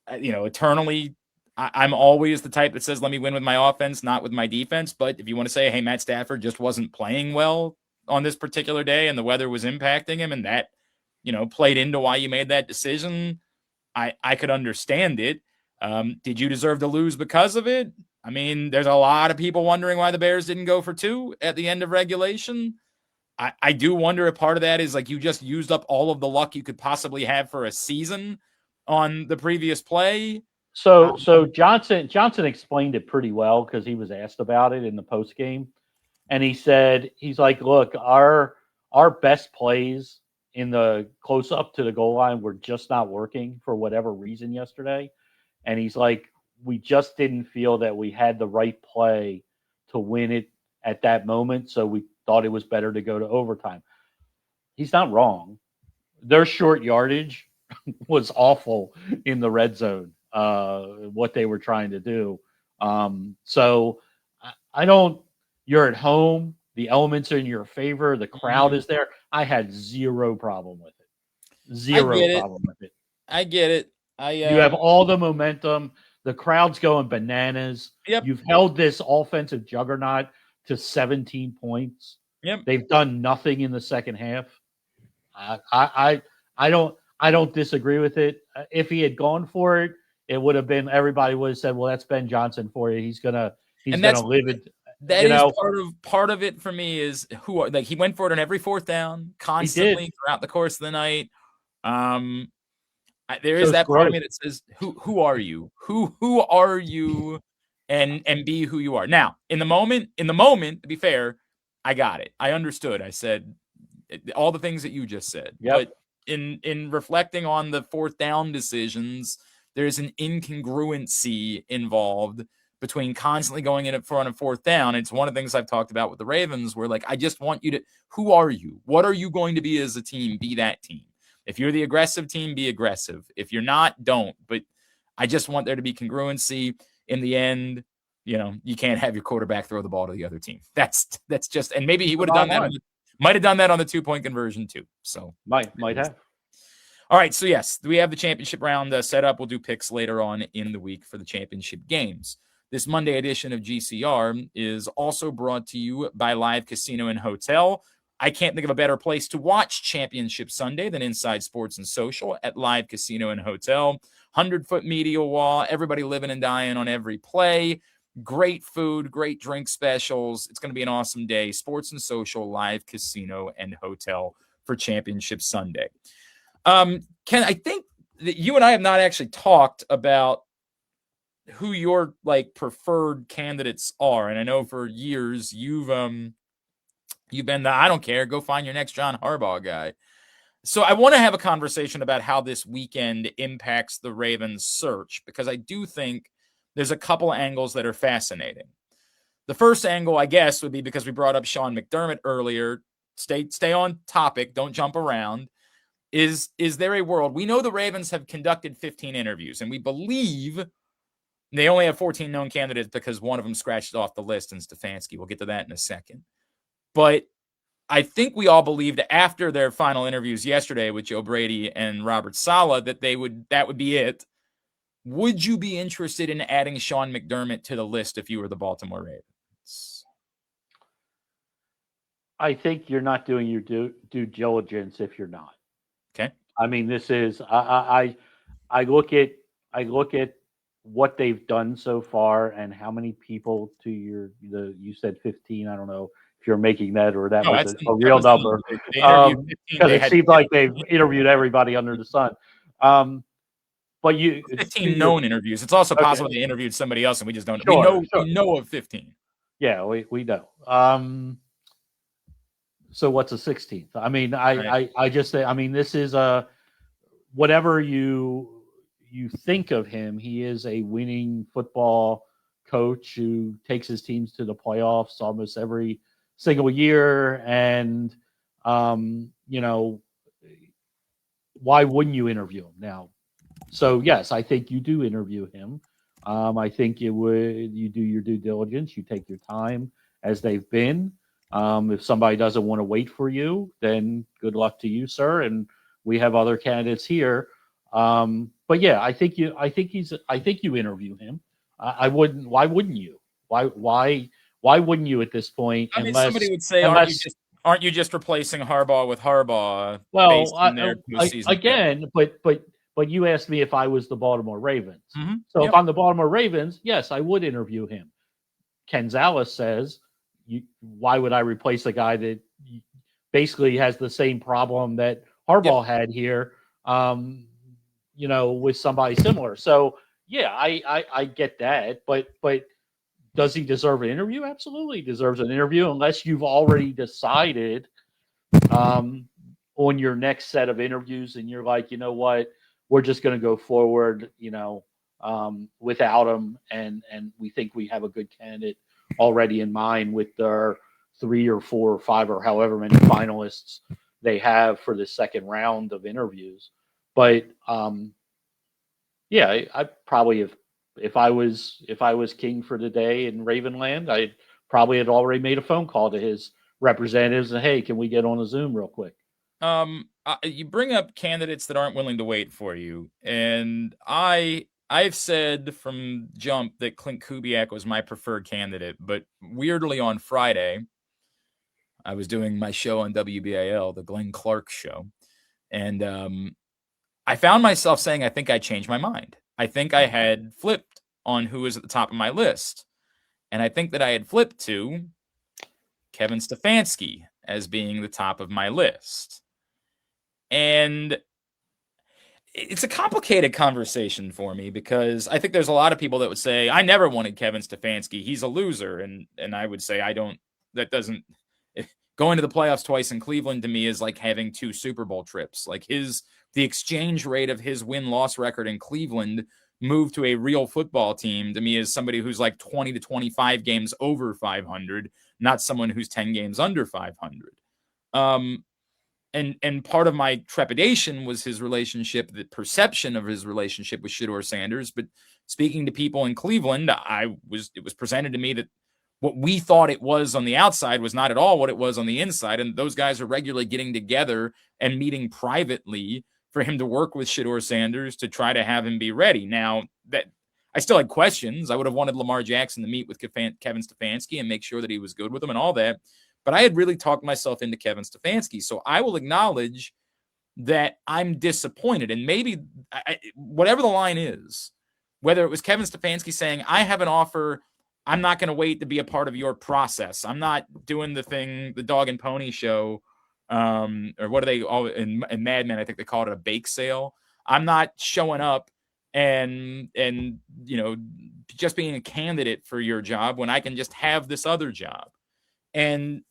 Eternally, I'm always the type that says, let me win with my offense, not with my defense. But if you want to say, hey, Matt Stafford just wasn't playing well on this particular day and the weather was impacting him, and that, played into why you made that decision, I could understand it. Did you deserve to lose because of it? I mean, there's a lot of people wondering why the Bears didn't go for 2 at the end of regulation. I do wonder if part of that is like you just used up all of the luck you could possibly have for a season on the previous play. So Johnson explained it pretty well because he was asked about it in the post game, and he's like, look, our best plays in the close up to the goal line were just not working for whatever reason yesterday, and he's like, we just didn't feel that we had the right play to win it at that moment, so we thought it was better to go to overtime. He's not wrong. Their short yardage was awful in the red zone. What they were trying to do. So I don't. You're at home. The elements are in your favor. The crowd is there. I had zero problem with it. Zero problem with it. I get it. You have all the momentum. The crowd's going bananas. Yep. You've held this offensive juggernaut to 17 points. Yep. They've done nothing in the second half. I don't disagree with it. If he had gone for it, it would have been, everybody would have said, well, that's Ben Johnson for you. He's gonna live it. That is part of it for me is he went for it on every fourth down constantly throughout the course of the night. There is that part of me that says, who are you? Who are you? And be who you are. Now, in the moment, to be fair, I got it. I understood. I said all the things that you just said. Yep. But in reflecting on the fourth down decisions, there's an incongruency involved between constantly going in for on a fourth down. It's one of the things I've talked about with the Ravens where, like, I just want you to, who are you? What are you going to be as a team? Be that team. If you're the aggressive team, be aggressive. If you're not, don't. But I just want there to be congruency. In the end, you can't have your quarterback throw the ball to the other team. That's just, and maybe he would have done that. Might have done that on the 2-point conversion too. So might have. All right. So yes, we have the championship round set up. We'll do picks later on in the week for the championship games. This Monday edition of GCR is also brought to you by Live Casino and Hotel. I can't think of a better place to watch Championship Sunday than Inside Sports and Social at Live Casino and Hotel. 100-foot media wall, everybody living and dying on every play. Great food, great drink specials. It's going to be an awesome day. Sports and Social, Live Casino and Hotel for Championship Sunday. Ken, I think that you and I have not actually talked about who your preferred candidates are. And I know for years you've been the, I don't care, go find your next John Harbaugh guy. So I want to have a conversation about how this weekend impacts the Ravens search, because I do think there's a couple angles that are fascinating. The first angle, I guess, would be because we brought up Sean McDermott earlier. Stay on topic. Don't jump around. Is there a world? We know the Ravens have conducted 15 interviews, and we believe they only have 14 known candidates because one of them scratched off the list in Stefanski. We'll get to that in a second. But I think we all believed after their final interviews yesterday with Joe Brady and Robert Saleh that that would be it. Would you be interested in adding Sean McDermott to the list if you were the Baltimore Ravens? I think you're not doing your due diligence if you're not. Okay. I mean, this is I look at what they've done so far and how many people you said 15. I don't know if you're making that or that was a real number. Because it seems like they've interviewed everybody under the sun. But 15 known interviews. It's also possible they interviewed somebody else and we just don't. We know of 15. Yeah, we know. So what's a 16th? I mean, I just say, I mean, this is whatever you think of him, he is a winning football coach who takes his teams to the playoffs almost every single year. And, why wouldn't you interview him now? So, yes, I think you do interview him. I think you do your due diligence. You take your time as they've been. If somebody doesn't want to wait for you, then good luck to you, sir. And we have other candidates here. But yeah, I think you interview him. I wouldn't. Why wouldn't you? Why wouldn't you at this point? I mean, somebody would say, aren't you just replacing Harbaugh with Harbaugh? Well, again, but you asked me if I was the Baltimore Ravens. Mm-hmm. So if I'm the Baltimore Ravens, yes, I would interview him. Ken Zalis says, why would I replace a guy that basically has the same problem that Harbaugh had here, with somebody similar. So yeah, I get that, but does he deserve an interview? Absolutely, he deserves an interview, unless you've already decided on your next set of interviews, and you're like, you know what, we're just going to go forward, without him, and we think we have a good candidate already in mind with their 3 or 4 or 5 or however many finalists they have for the second round of interviews. But yeah, I probably if I was king for the day in Ravenland, I probably had already made a phone call to his representatives and, hey, can we get on a Zoom real quick? You bring up candidates that aren't willing to wait for you, and I've said from jump that Clint Kubiak was my preferred candidate, but weirdly on Friday, I was doing my show on WBAL, the Glenn Clark Show, and I found myself saying, I think I changed my mind. I think I had flipped on who was at the top of my list, and I think that I had flipped to Kevin Stefanski as being the top of my list. And it's a complicated conversation for me, because I think there's a lot of people that would say, I never wanted Kevin Stefanski. He's a loser. And I would say, going to the playoffs twice in Cleveland to me is like having 2 Super Bowl trips. Like the exchange rate of his win-loss record in Cleveland moved to a real football team to me as somebody who's like 20 to 25 games over 500, not someone who's 10 games under 500. And part of my trepidation was his relationship, the perception of his relationship with Shedeur Sanders. But speaking to people in Cleveland, it was presented to me that what we thought it was on the outside was not at all what it was on the inside. And those guys are regularly getting together and meeting privately for him to work with Shedeur Sanders to try to have him be ready. Now, that I still had questions. I would have wanted Lamar Jackson to meet with Kevin Stefanski and make sure that he was good with him and all that. But I had really talked myself into Kevin Stefanski. So I will acknowledge that I'm disappointed. And maybe whatever the line is, whether it was Kevin Stefanski saying, I have an offer, I'm not going to wait to be a part of your process. I'm not doing the dog and pony show, or what do they all in Mad Men? I think they call it a bake sale. I'm not showing up and just being a candidate for your job when I can just have this other job. And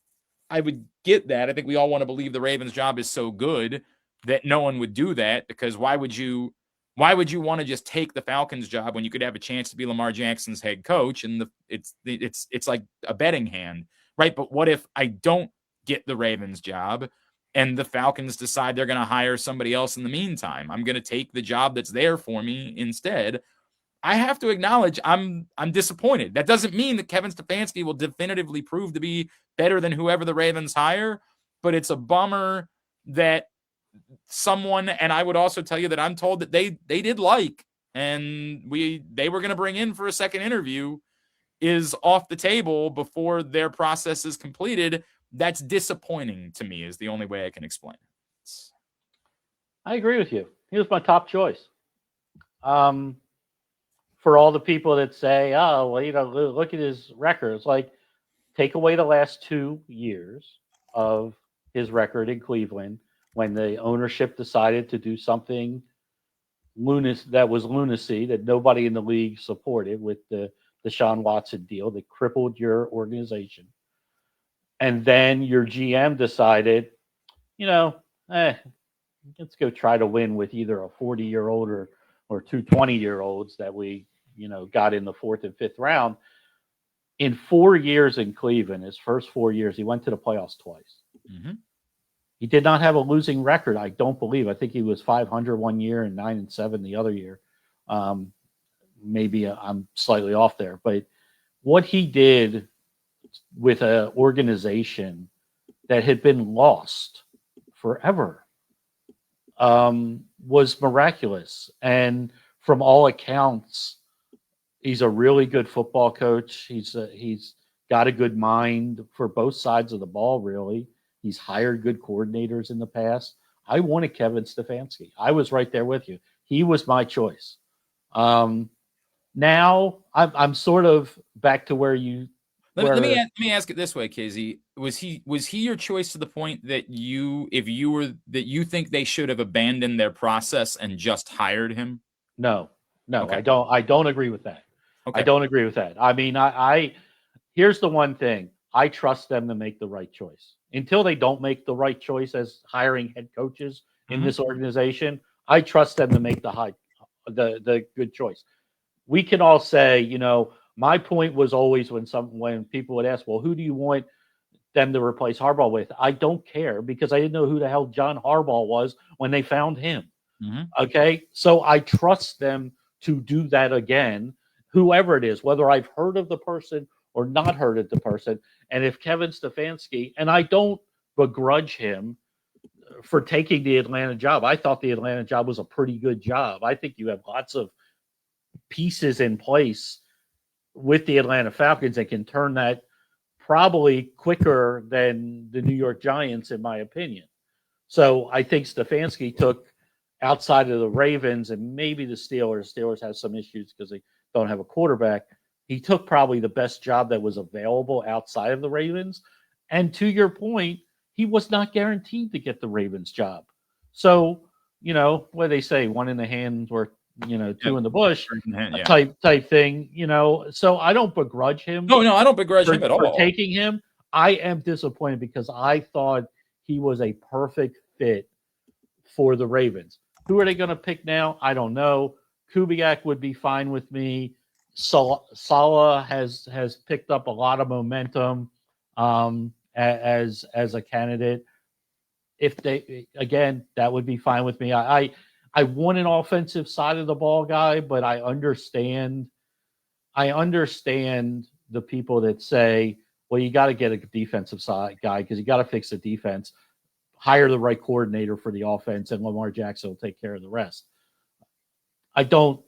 I would get that. I think we all want to believe the Ravens job is so good that no one would do that, because why would you want to just take the Falcons job when you could have a chance to be Lamar Jackson's head coach? And it's like a betting hand, right? But what if I don't get the Ravens job and the Falcons decide they're going to hire somebody else in the meantime? I'm going to take the job that's there for me instead. I have to acknowledge I'm disappointed. That doesn't mean that Kevin Stefanski will definitively prove to be better than whoever the Ravens hire, but it's a bummer that someone, and I would also tell you that I'm told that they did like, and they were going to bring in for a second interview, is off the table before their process is completed. That's disappointing to me, is the only way I can explain it. I agree with you. He was my top choice. For all the people that say, oh, well, look at his record. It's like, take away the last 2 years of his record in Cleveland when the ownership decided to do something that was lunacy that nobody in the league supported, with the Deshaun Watson deal that crippled your organization. And then your GM decided, let's go try to win with either a 40-year-old or 2 20-year-olds that we, got in the 4th and 5th round. In 4 years in Cleveland, his first 4 years, he went to the playoffs twice. Mm-hmm. He did not have a losing record, I don't believe. I think he was 500 one year and 9-7 the other year. Maybe I'm slightly off there. But what he did with an organization that had been lost forever was miraculous. And from all accounts, he's a really good football coach. He's got a good mind for both sides of the ball, really. He's hired good coordinators in the past. I wanted Kevin Stefanski. I was right there with you. He was my choice. Now I'm sort of back to where you Let me ask it this way, Casey. Was he your choice to the point that you think they should have abandoned their process and just hired him? No, Okay. I don't agree with that. Okay. I don't agree with that. I mean, here's the one thing. I trust them to make the right choice. Until they don't make the right choice as hiring head coaches in this organization, I trust them to make the good choice. We can all say, you know, my point was always when people would ask, well, who do you want them to replace Harbaugh with? I don't care, because I didn't know who the hell John Harbaugh was when they found him. Okay. So I trust them to do that again, whoever it is, whether I've heard of the person or not heard of the person. And if Kevin Stefanski, and I don't begrudge him for taking the Atlanta job. I thought the Atlanta job was a pretty good job. I think you have lots of pieces in place with the Atlanta Falcons that can turn that probably quicker than the New York Giants, in my opinion. So I think Stefanski took, outside of the Ravens and maybe the Steelers. Steelers have some issues because they don't have a quarterback. He took probably the best job that was available outside of the Ravens. And to your point, he was not guaranteed to get the Ravens job. So, you know, what they say, one in the hand or, you know, two in the bush type thing, you know. So I don't begrudge him. No, I don't begrudge him at all for taking him. I am disappointed because I thought he was a perfect fit for the Ravens. Who are they going to pick now? I don't know. Kubiak would be fine with me. Saleh has picked up a lot of momentum as a candidate. If they, again, that would be fine with me. I want an offensive side of the ball guy, but I understand the people that say, well, you got to get a defensive side guy because you got to fix the defense. Hire the right coordinator for the offense, and Lamar Jackson will take care of the rest. I don't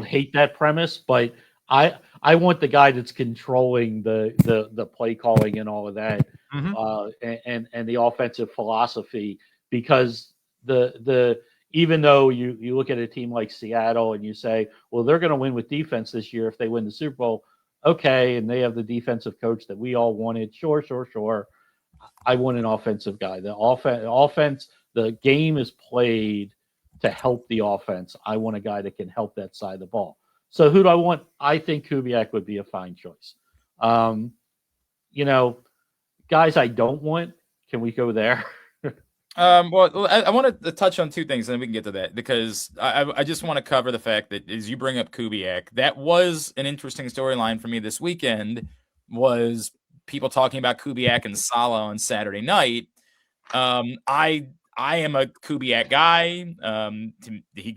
hate that premise, but I want the guy that's controlling the play calling and all of that, and the offensive philosophy, because the even though you look at a team like Seattle and you say, well, they're going to win with defense this year if they win the Super Bowl. Okay, and they have the defensive coach that we all wanted. Sure. I want an offensive guy. The offense, the game is played to help the offense. I want a guy that can help that side of the ball. So who do I want? I think Kubiak would be a fine choice. You know, guys I don't want, can we go there? Well, I wanted to touch on two things, and then we can get to that, because I just want to cover the fact that as you bring up Kubiak, that was an interesting storyline for me this weekend, was people talking about Kubiak and Saleh on Saturday night. I am a Kubiak guy. He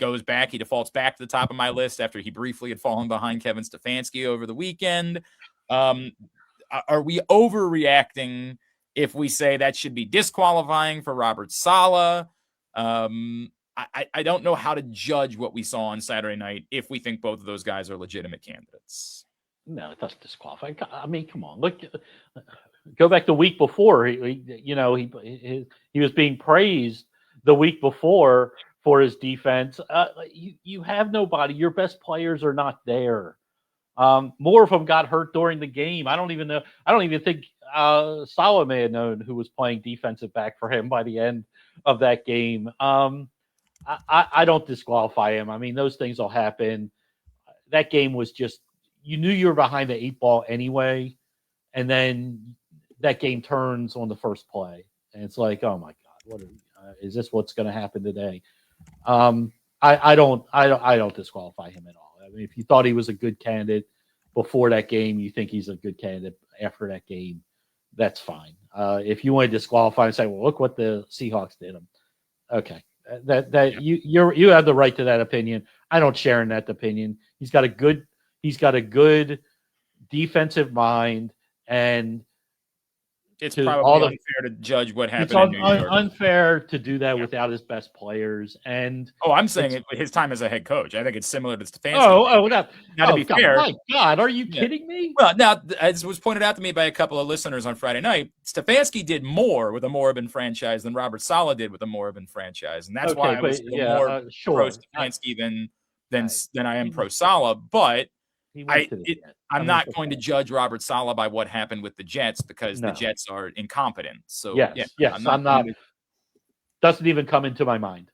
defaults back to the top of my list after he briefly had fallen behind Kevin Stefanski over the weekend. Are we overreacting if we say that should be disqualifying for Robert Saleh? I don't know how to judge what we saw on Saturday night if we think both of those guys are legitimate candidates. No, that's disqualifying. I mean, come on, look, go back the week before. He was being praised the week before for his defense. You have nobody. Your best players are not there. More of them got hurt during the game. I don't even know. I don't even think Saleh may have known who was playing defensive back for him by the end of that game. I don't disqualify him. I mean, those things will happen. That game was just, you knew you were behind the 8 ball anyway, and then that game turns on the first play, and it's like, oh my God, is this what's going to happen today? I don't disqualify him at all. I mean, if you thought he was a good candidate before that game, you think he's a good candidate after that game, that's fine. If you want to disqualify and say, well, look what the Seahawks did him, okay, you have the right to that opinion. I don't share in that opinion. He's got a good defensive mind, and it's probably unfair to judge what happened in New York. Unfair to do that without his best players. And I'm saying his time as a head coach, I think it's similar to Stefanski. To be fair, my God, are you kidding me? Well, now, as was pointed out to me by a couple of listeners on Friday night, Stefanski did more with a Moribund franchise than Robert Saleh did with a Moribund franchise, and that's why I was more pro Stefanski than I am pro Saleh. But He went to the Jets. I'm not going to judge Robert Saleh by what happened with the Jets because the Jets are incompetent. So yes, I'm not. Doesn't even come into my mind.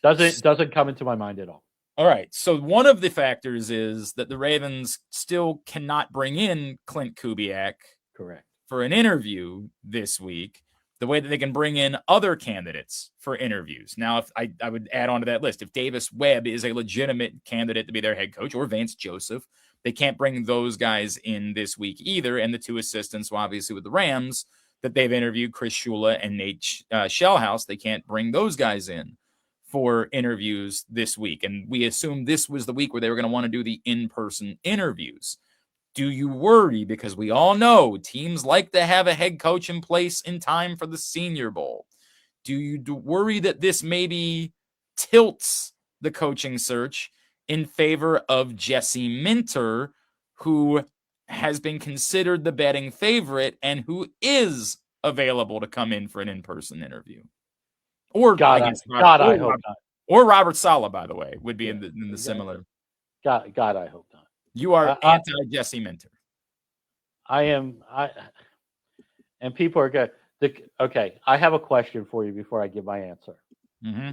Doesn't come into my mind at all. All right. So one of the factors is that the Ravens still cannot bring in Clint Kubiak, correct, for an interview this week, the way that they can bring in other candidates for interviews. Now, if I would add on to that list, if Davis Webb is a legitimate candidate to be their head coach, or Vance Joseph, they can't bring those guys in this week either. And the two assistants, well, obviously with the Rams that they've interviewed, Chris Shula and Nate Shellhouse, they can't bring those guys in for interviews this week. And we assumed this was the week where they were going to want to do the in-person interviews. Do you worry? Because we all know teams like to have a head coach in place in time for the Senior Bowl. Do you worry that this maybe tilts the coaching search in favor of Jesse Minter, who has been considered the betting favorite and who is available to come in for an in-person interview? Or I hope not. Or Robert Saleh, by the way, would be in the similar. God, I hope not. You are anti-Jesse Minter. I am. And people are good. Okay, I have a question for you before I give my answer. Mm-hmm.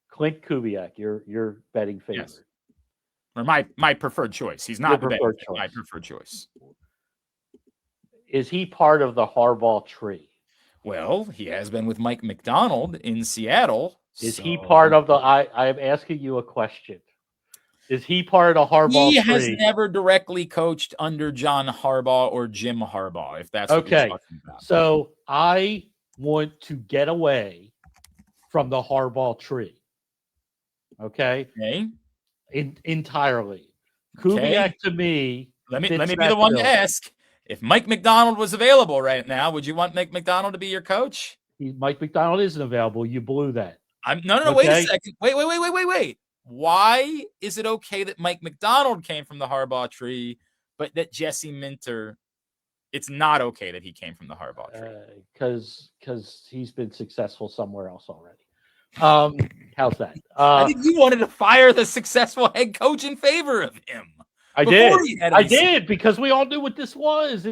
Clint Kubiak, your betting favorite. Yes. Or my preferred choice. He's not the betting, my preferred choice. Is he part of the Harbaugh tree? Well, he has been with Mike McDonald in Seattle. Is he part of the? I am asking you a question. Is he part of the Harbaugh tree? He has never directly coached under John Harbaugh or Jim Harbaugh, if that's what you're talking about. So I want to get away from the Harbaugh tree. Okay? Entirely. Kubiak to me. Let me be the one to ask. If Mike McDonald was available right now, would you want Mike McDonald to be your coach? Mike McDonald isn't available. You blew that. No, wait a second. Wait. Why is it okay that Mike McDonald came from the Harbaugh tree, but that Jesse Minter, it's not okay that he came from the Harbaugh tree? Because he's been successful somewhere else already. How's that? I think you wanted to fire the successful head coach in favor of him. I did because we all knew what this was.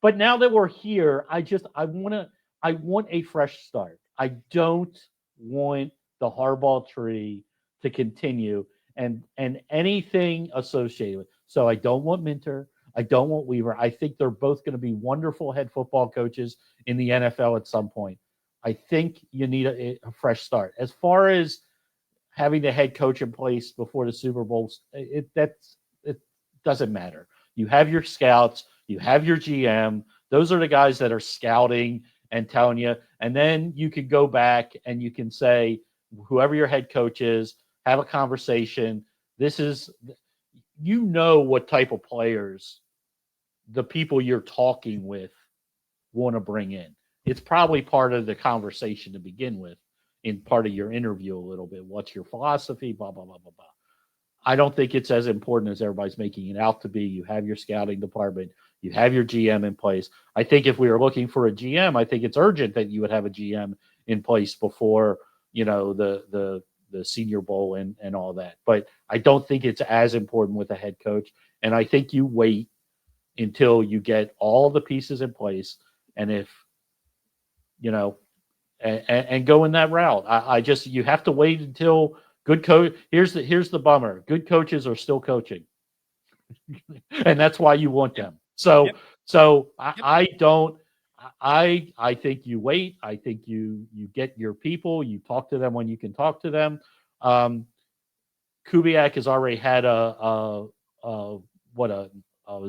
But now that we're here, I want a fresh start. I don't want the Harbaugh tree to continue and anything associated with. So I don't want Minter. I don't want Weaver. I think they're both going to be wonderful head football coaches in the NFL at some point. I think you need a fresh start. As far as having the head coach in place before the Super Bowls, it doesn't matter. You have your scouts, you have your GM. Those are the guys that are scouting and telling you. And then you can go back and you can say, whoever your head coach is, have a conversation. This is, what type of players the people you're talking with want to bring in. It's probably part of the conversation to begin with, in part of your interview a little bit. What's your philosophy? Blah, blah, blah, blah, blah. I don't think it's as important as everybody's making it out to be. You have your scouting department. You have your GM in place. I think if we were looking for a GM, I think it's urgent that you would have a GM in place before, the Senior Bowl and all that. But I don't think it's as important with a head coach. And I think you wait until you get all the pieces in place. And if, and go in that route. You have to wait until good coach. Here's the bummer. Good coaches are still coaching. And that's why you want them. I think you wait. I think you get your people. You talk to them when you can talk to them. Kubiak has already had a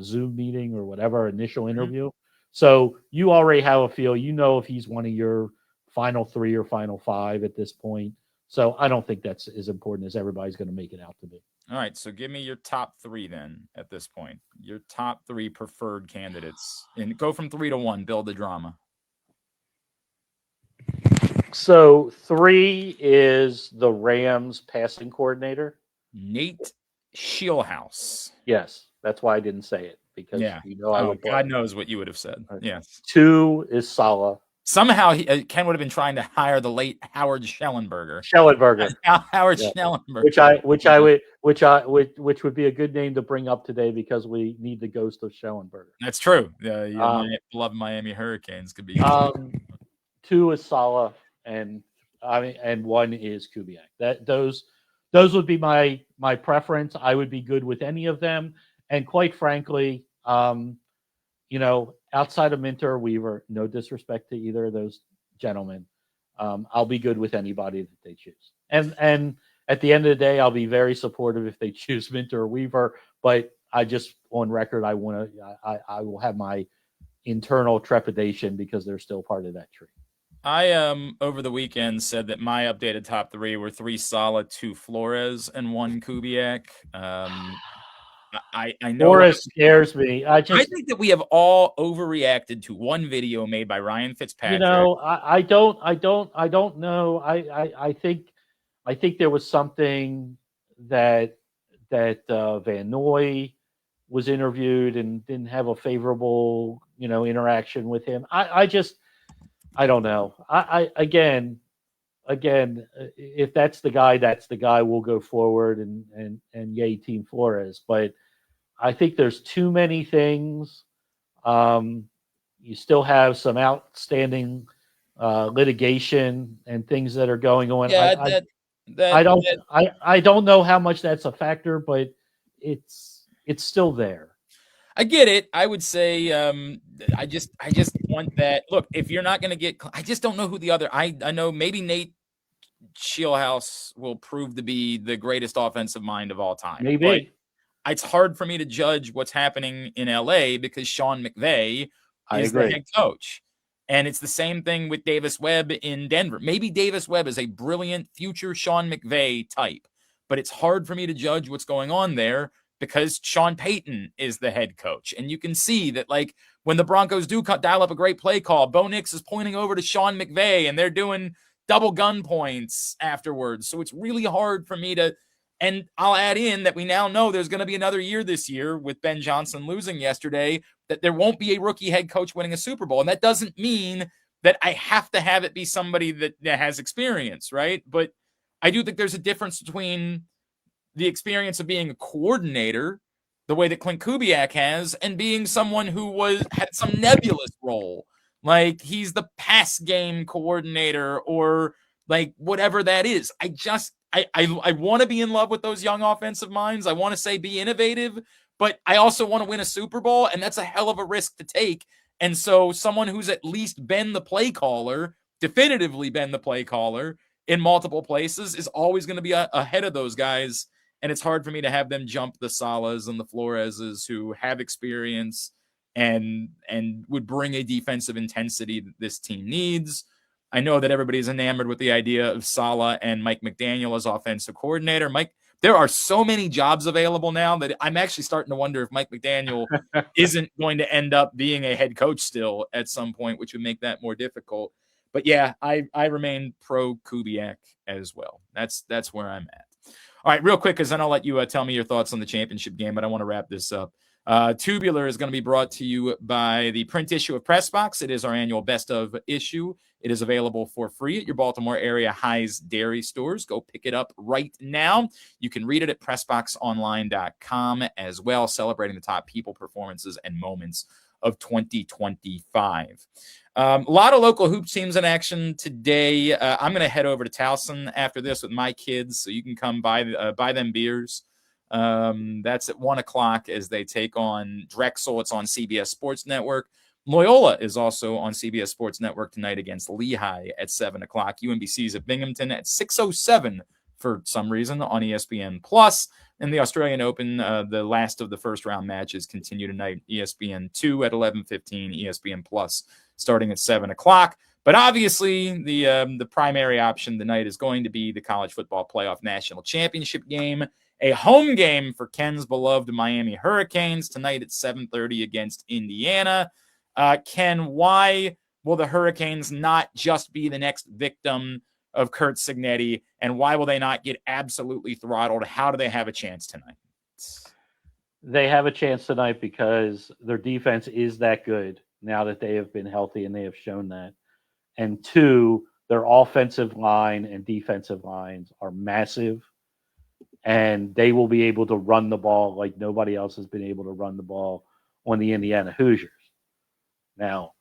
Zoom meeting or whatever, initial interview. So you already have a feel. If he's one of your final 3 or final 5 at this point. So I don't think that's as important as everybody's going to make it out to be. All right, so give me your top 3 then at this point. Your top 3 preferred candidates. And go from 3 to 1, build the drama. So 3 is the Rams passing coordinator. Nate Shieldhouse. Yes, that's why I didn't say it. Because God knows what you would have said. Yes. 2 is Saleh. Somehow Ken would have been trying to hire the late Howard Schellenberger. Howard Schellenberger. Which would be a good name to bring up today because we need the ghost of Schellenberger. That's true. My beloved Miami Hurricanes could be. 2 is Sala, and one is Kubiak. Those would be my preference. I would be good with any of them, and quite frankly, outside of Minter or Weaver, no disrespect to either of those gentlemen, I'll be good with anybody that they choose. And at the end of the day, I'll be very supportive if they choose Minter or Weaver. But I just, on record, I will have my internal trepidation because they're still part of that tree. I over the weekend said that my updated top 3 were 3 Sala, 2 Flores, and 1 Kubiak. I know Flores scares me. I think that we have all overreacted to one video made by Ryan Fitzpatrick. I don't know. I think there was something that Van Noy was interviewed and didn't have a favorable interaction with him. I don't know. Again, if that's the guy, we'll go forward and yay Team Flores. But I think there's too many things. You still have some outstanding litigation and things that are going on. Yeah, I don't know how much that's a factor, but it's still there. I get it. I would say I just want that. Look, if you're not going to get, I just don't know who the other. I know maybe Nate Shieldhouse will prove to be the greatest offensive mind of all time. Maybe. But it's hard for me to judge what's happening in LA because Sean McVay is the head coach. And it's the same thing with Davis Webb in Denver. Maybe Davis Webb is a brilliant future Sean McVay type, but it's hard for me to judge what's going on there because Sean Payton is the head coach. And you can see that, like, when the Broncos do dial up a great play call, Bo Nix is pointing over to Sean McVay, and they're doing double gun points afterwards. So it's really hard for me to, and I'll add in that we now know there's going to be another year this year with Ben Johnson losing yesterday, that there won't be a rookie head coach winning a Super Bowl. And that doesn't mean that I have to have it be somebody that has experience, right? But I do think there's a difference between the experience of being a coordinator, the way that Clint Kubiak has, and being someone who had some nebulous role. Like he's the pass game coordinator or like whatever that is. I want to be in love with those young offensive minds. I want to say be innovative, but I also want to win a Super Bowl, and that's a hell of a risk to take. And so someone who's at least been the play caller, definitively been the play caller in multiple places is always going to be ahead of those guys. And it's hard for me to have them jump the Salas and the Floreses who have experience and would bring a defensive intensity that this team needs. I know that everybody's enamored with the idea of Saleh and Mike McDaniel as offensive coordinator. Mike, there are so many jobs available now that I'm actually starting to wonder if Mike McDaniel isn't going to end up being a head coach still at some point, which would make that more difficult. But yeah, I remain pro Kubiak as well. That's where I'm at. All right, real quick, because then I'll let you tell me your thoughts on the championship game, but I want to wrap this up. Tubular is going to be brought to you by the print issue of PressBox. It is our annual best of issue. It is available for free at your Baltimore area High's dairy stores. Go pick it up right now. You can read it at PressBoxOnline.com as well, celebrating the top people, performances, and moments of 2025. A lot of local hoop teams in action today. I'm going to head over to Towson after this with my kids, so you can come buy them beers. That's at 1:00 as they take on Drexel. It's on CBS Sports Network. Loyola is also on CBS Sports Network tonight against Lehigh at 7:00. UMBC's at Binghamton at 6:07 for some reason on ESPN Plus. And the Australian Open, the last of the first round matches continue tonight. ESPN2 at 11:15, ESPN Plus starting at 7:00. But obviously, the primary option tonight is going to be the College Football Playoff National Championship game, a home game for Ken's beloved Miami Hurricanes tonight at 7:30 against Indiana. Ken, why will the Hurricanes not just be the next victim of Curt Cignetti, and why will they not get absolutely throttled? How do they have a chance tonight? They have a chance tonight because their defense is that good now that they have been healthy, and they have shown that. and 2, their offensive line and defensive lines are massive, and they will be able to run the ball like nobody else has been able to run the ball on the Indiana Hoosiers. Now,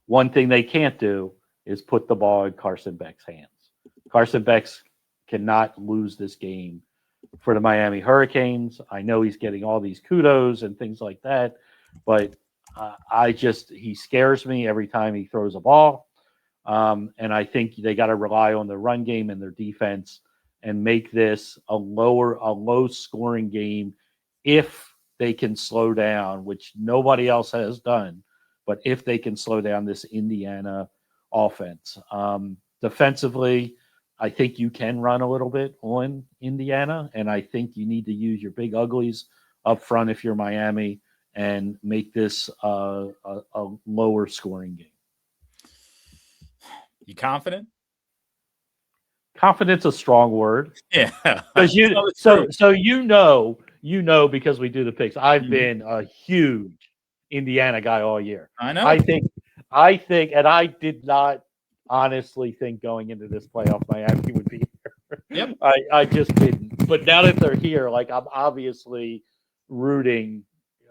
one thing they can't do is put the ball in Carson Beck's hands. Carson Beck's cannot lose this game for the Miami Hurricanes. I know he's getting all these kudos and things like that, but he scares me every time he throws a ball. And I think they got to rely on their run game and their defense and make this a low scoring game if they can slow down, which nobody else has done. But if they can slow down this Indiana offense, defensively, I think you can run a little bit on Indiana, and I think you need to use your big uglies up front if you're Miami and make this a lower scoring game. You confident? Confident's a strong word. Yeah, because because we do the picks. I've been a huge Indiana guy all year. I know. I think, and I did not honestly think going into this playoff Miami would be here. Yep. I just didn't. But now that they're here, like I'm obviously rooting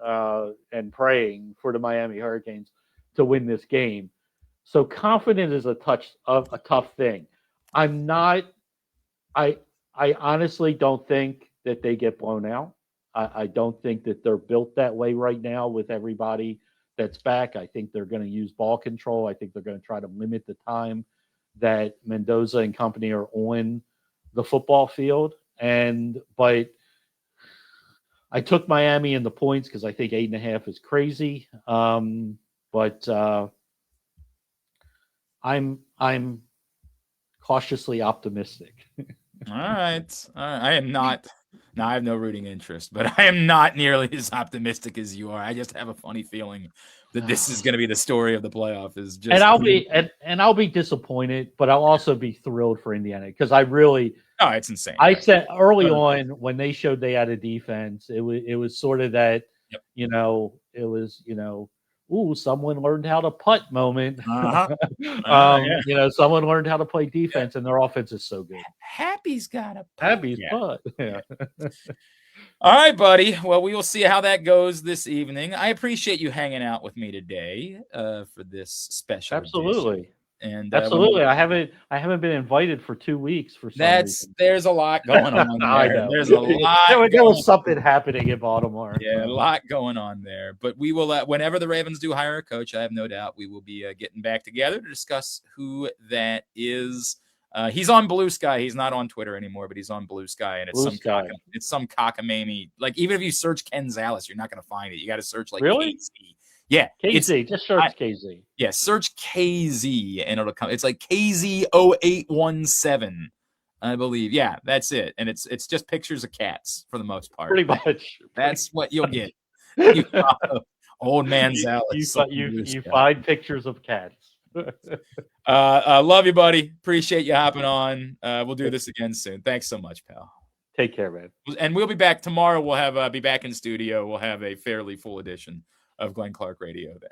and praying for the Miami Hurricanes to win this game. So confident is a tough thing. I'm not. I honestly don't think that they get blown out. I don't think that they're built that way right now with everybody that's back. I think they're going to use ball control. I think they're going to try to limit the time that Mendoza and company are on the football field. But I took Miami in the points because I think 8.5 is crazy. But I'm cautiously optimistic. All right. I am not. No, I have no rooting interest, but I am not nearly as optimistic as you are. I just have a funny feeling that this is going to be the story of the playoff. Is just, and I'll be disappointed, but I'll also be thrilled for Indiana because I really. Oh, it's insane. I said early on when they showed they had a defense, it was sort of that, ooh, someone learned how to putt moment. Someone learned how to play defense, and their offense is so good. Happy's got a putt. Happy's putt. Yeah. All right, buddy. Well, we will see how that goes this evening. I appreciate you hanging out with me today for this special. Absolutely. Edition. And absolutely, I haven't been invited for 2 weeks for some reason. There's a lot going on there. I know. There's a lot. There was something happening in Baltimore. Yeah, a lot going on there. But we will, whenever the Ravens do hire a coach, I have no doubt we will be getting back together to discuss who that is. He's on Blue Sky. He's not on Twitter anymore, but he's on Blue Sky, and it's some cockamamie. Like even if you search Ken Zalis, you're not going to find it. You got to search like really. KZ. Yeah, KZ. Just search KZ. Yeah, search KZ and it'll come. It's like KZ0817, I believe. Yeah, that's it. And it's just pictures of cats for the most part. Pretty much. That's what you'll get. Old man Zalis. You find pictures of cats. Love you, buddy. Appreciate you hopping on. We'll do this again soon. Thanks so much, pal. Take care, man. And we'll be back tomorrow. We'll have be back in studio. We'll have a fairly full edition of Glenn Clark Radio then.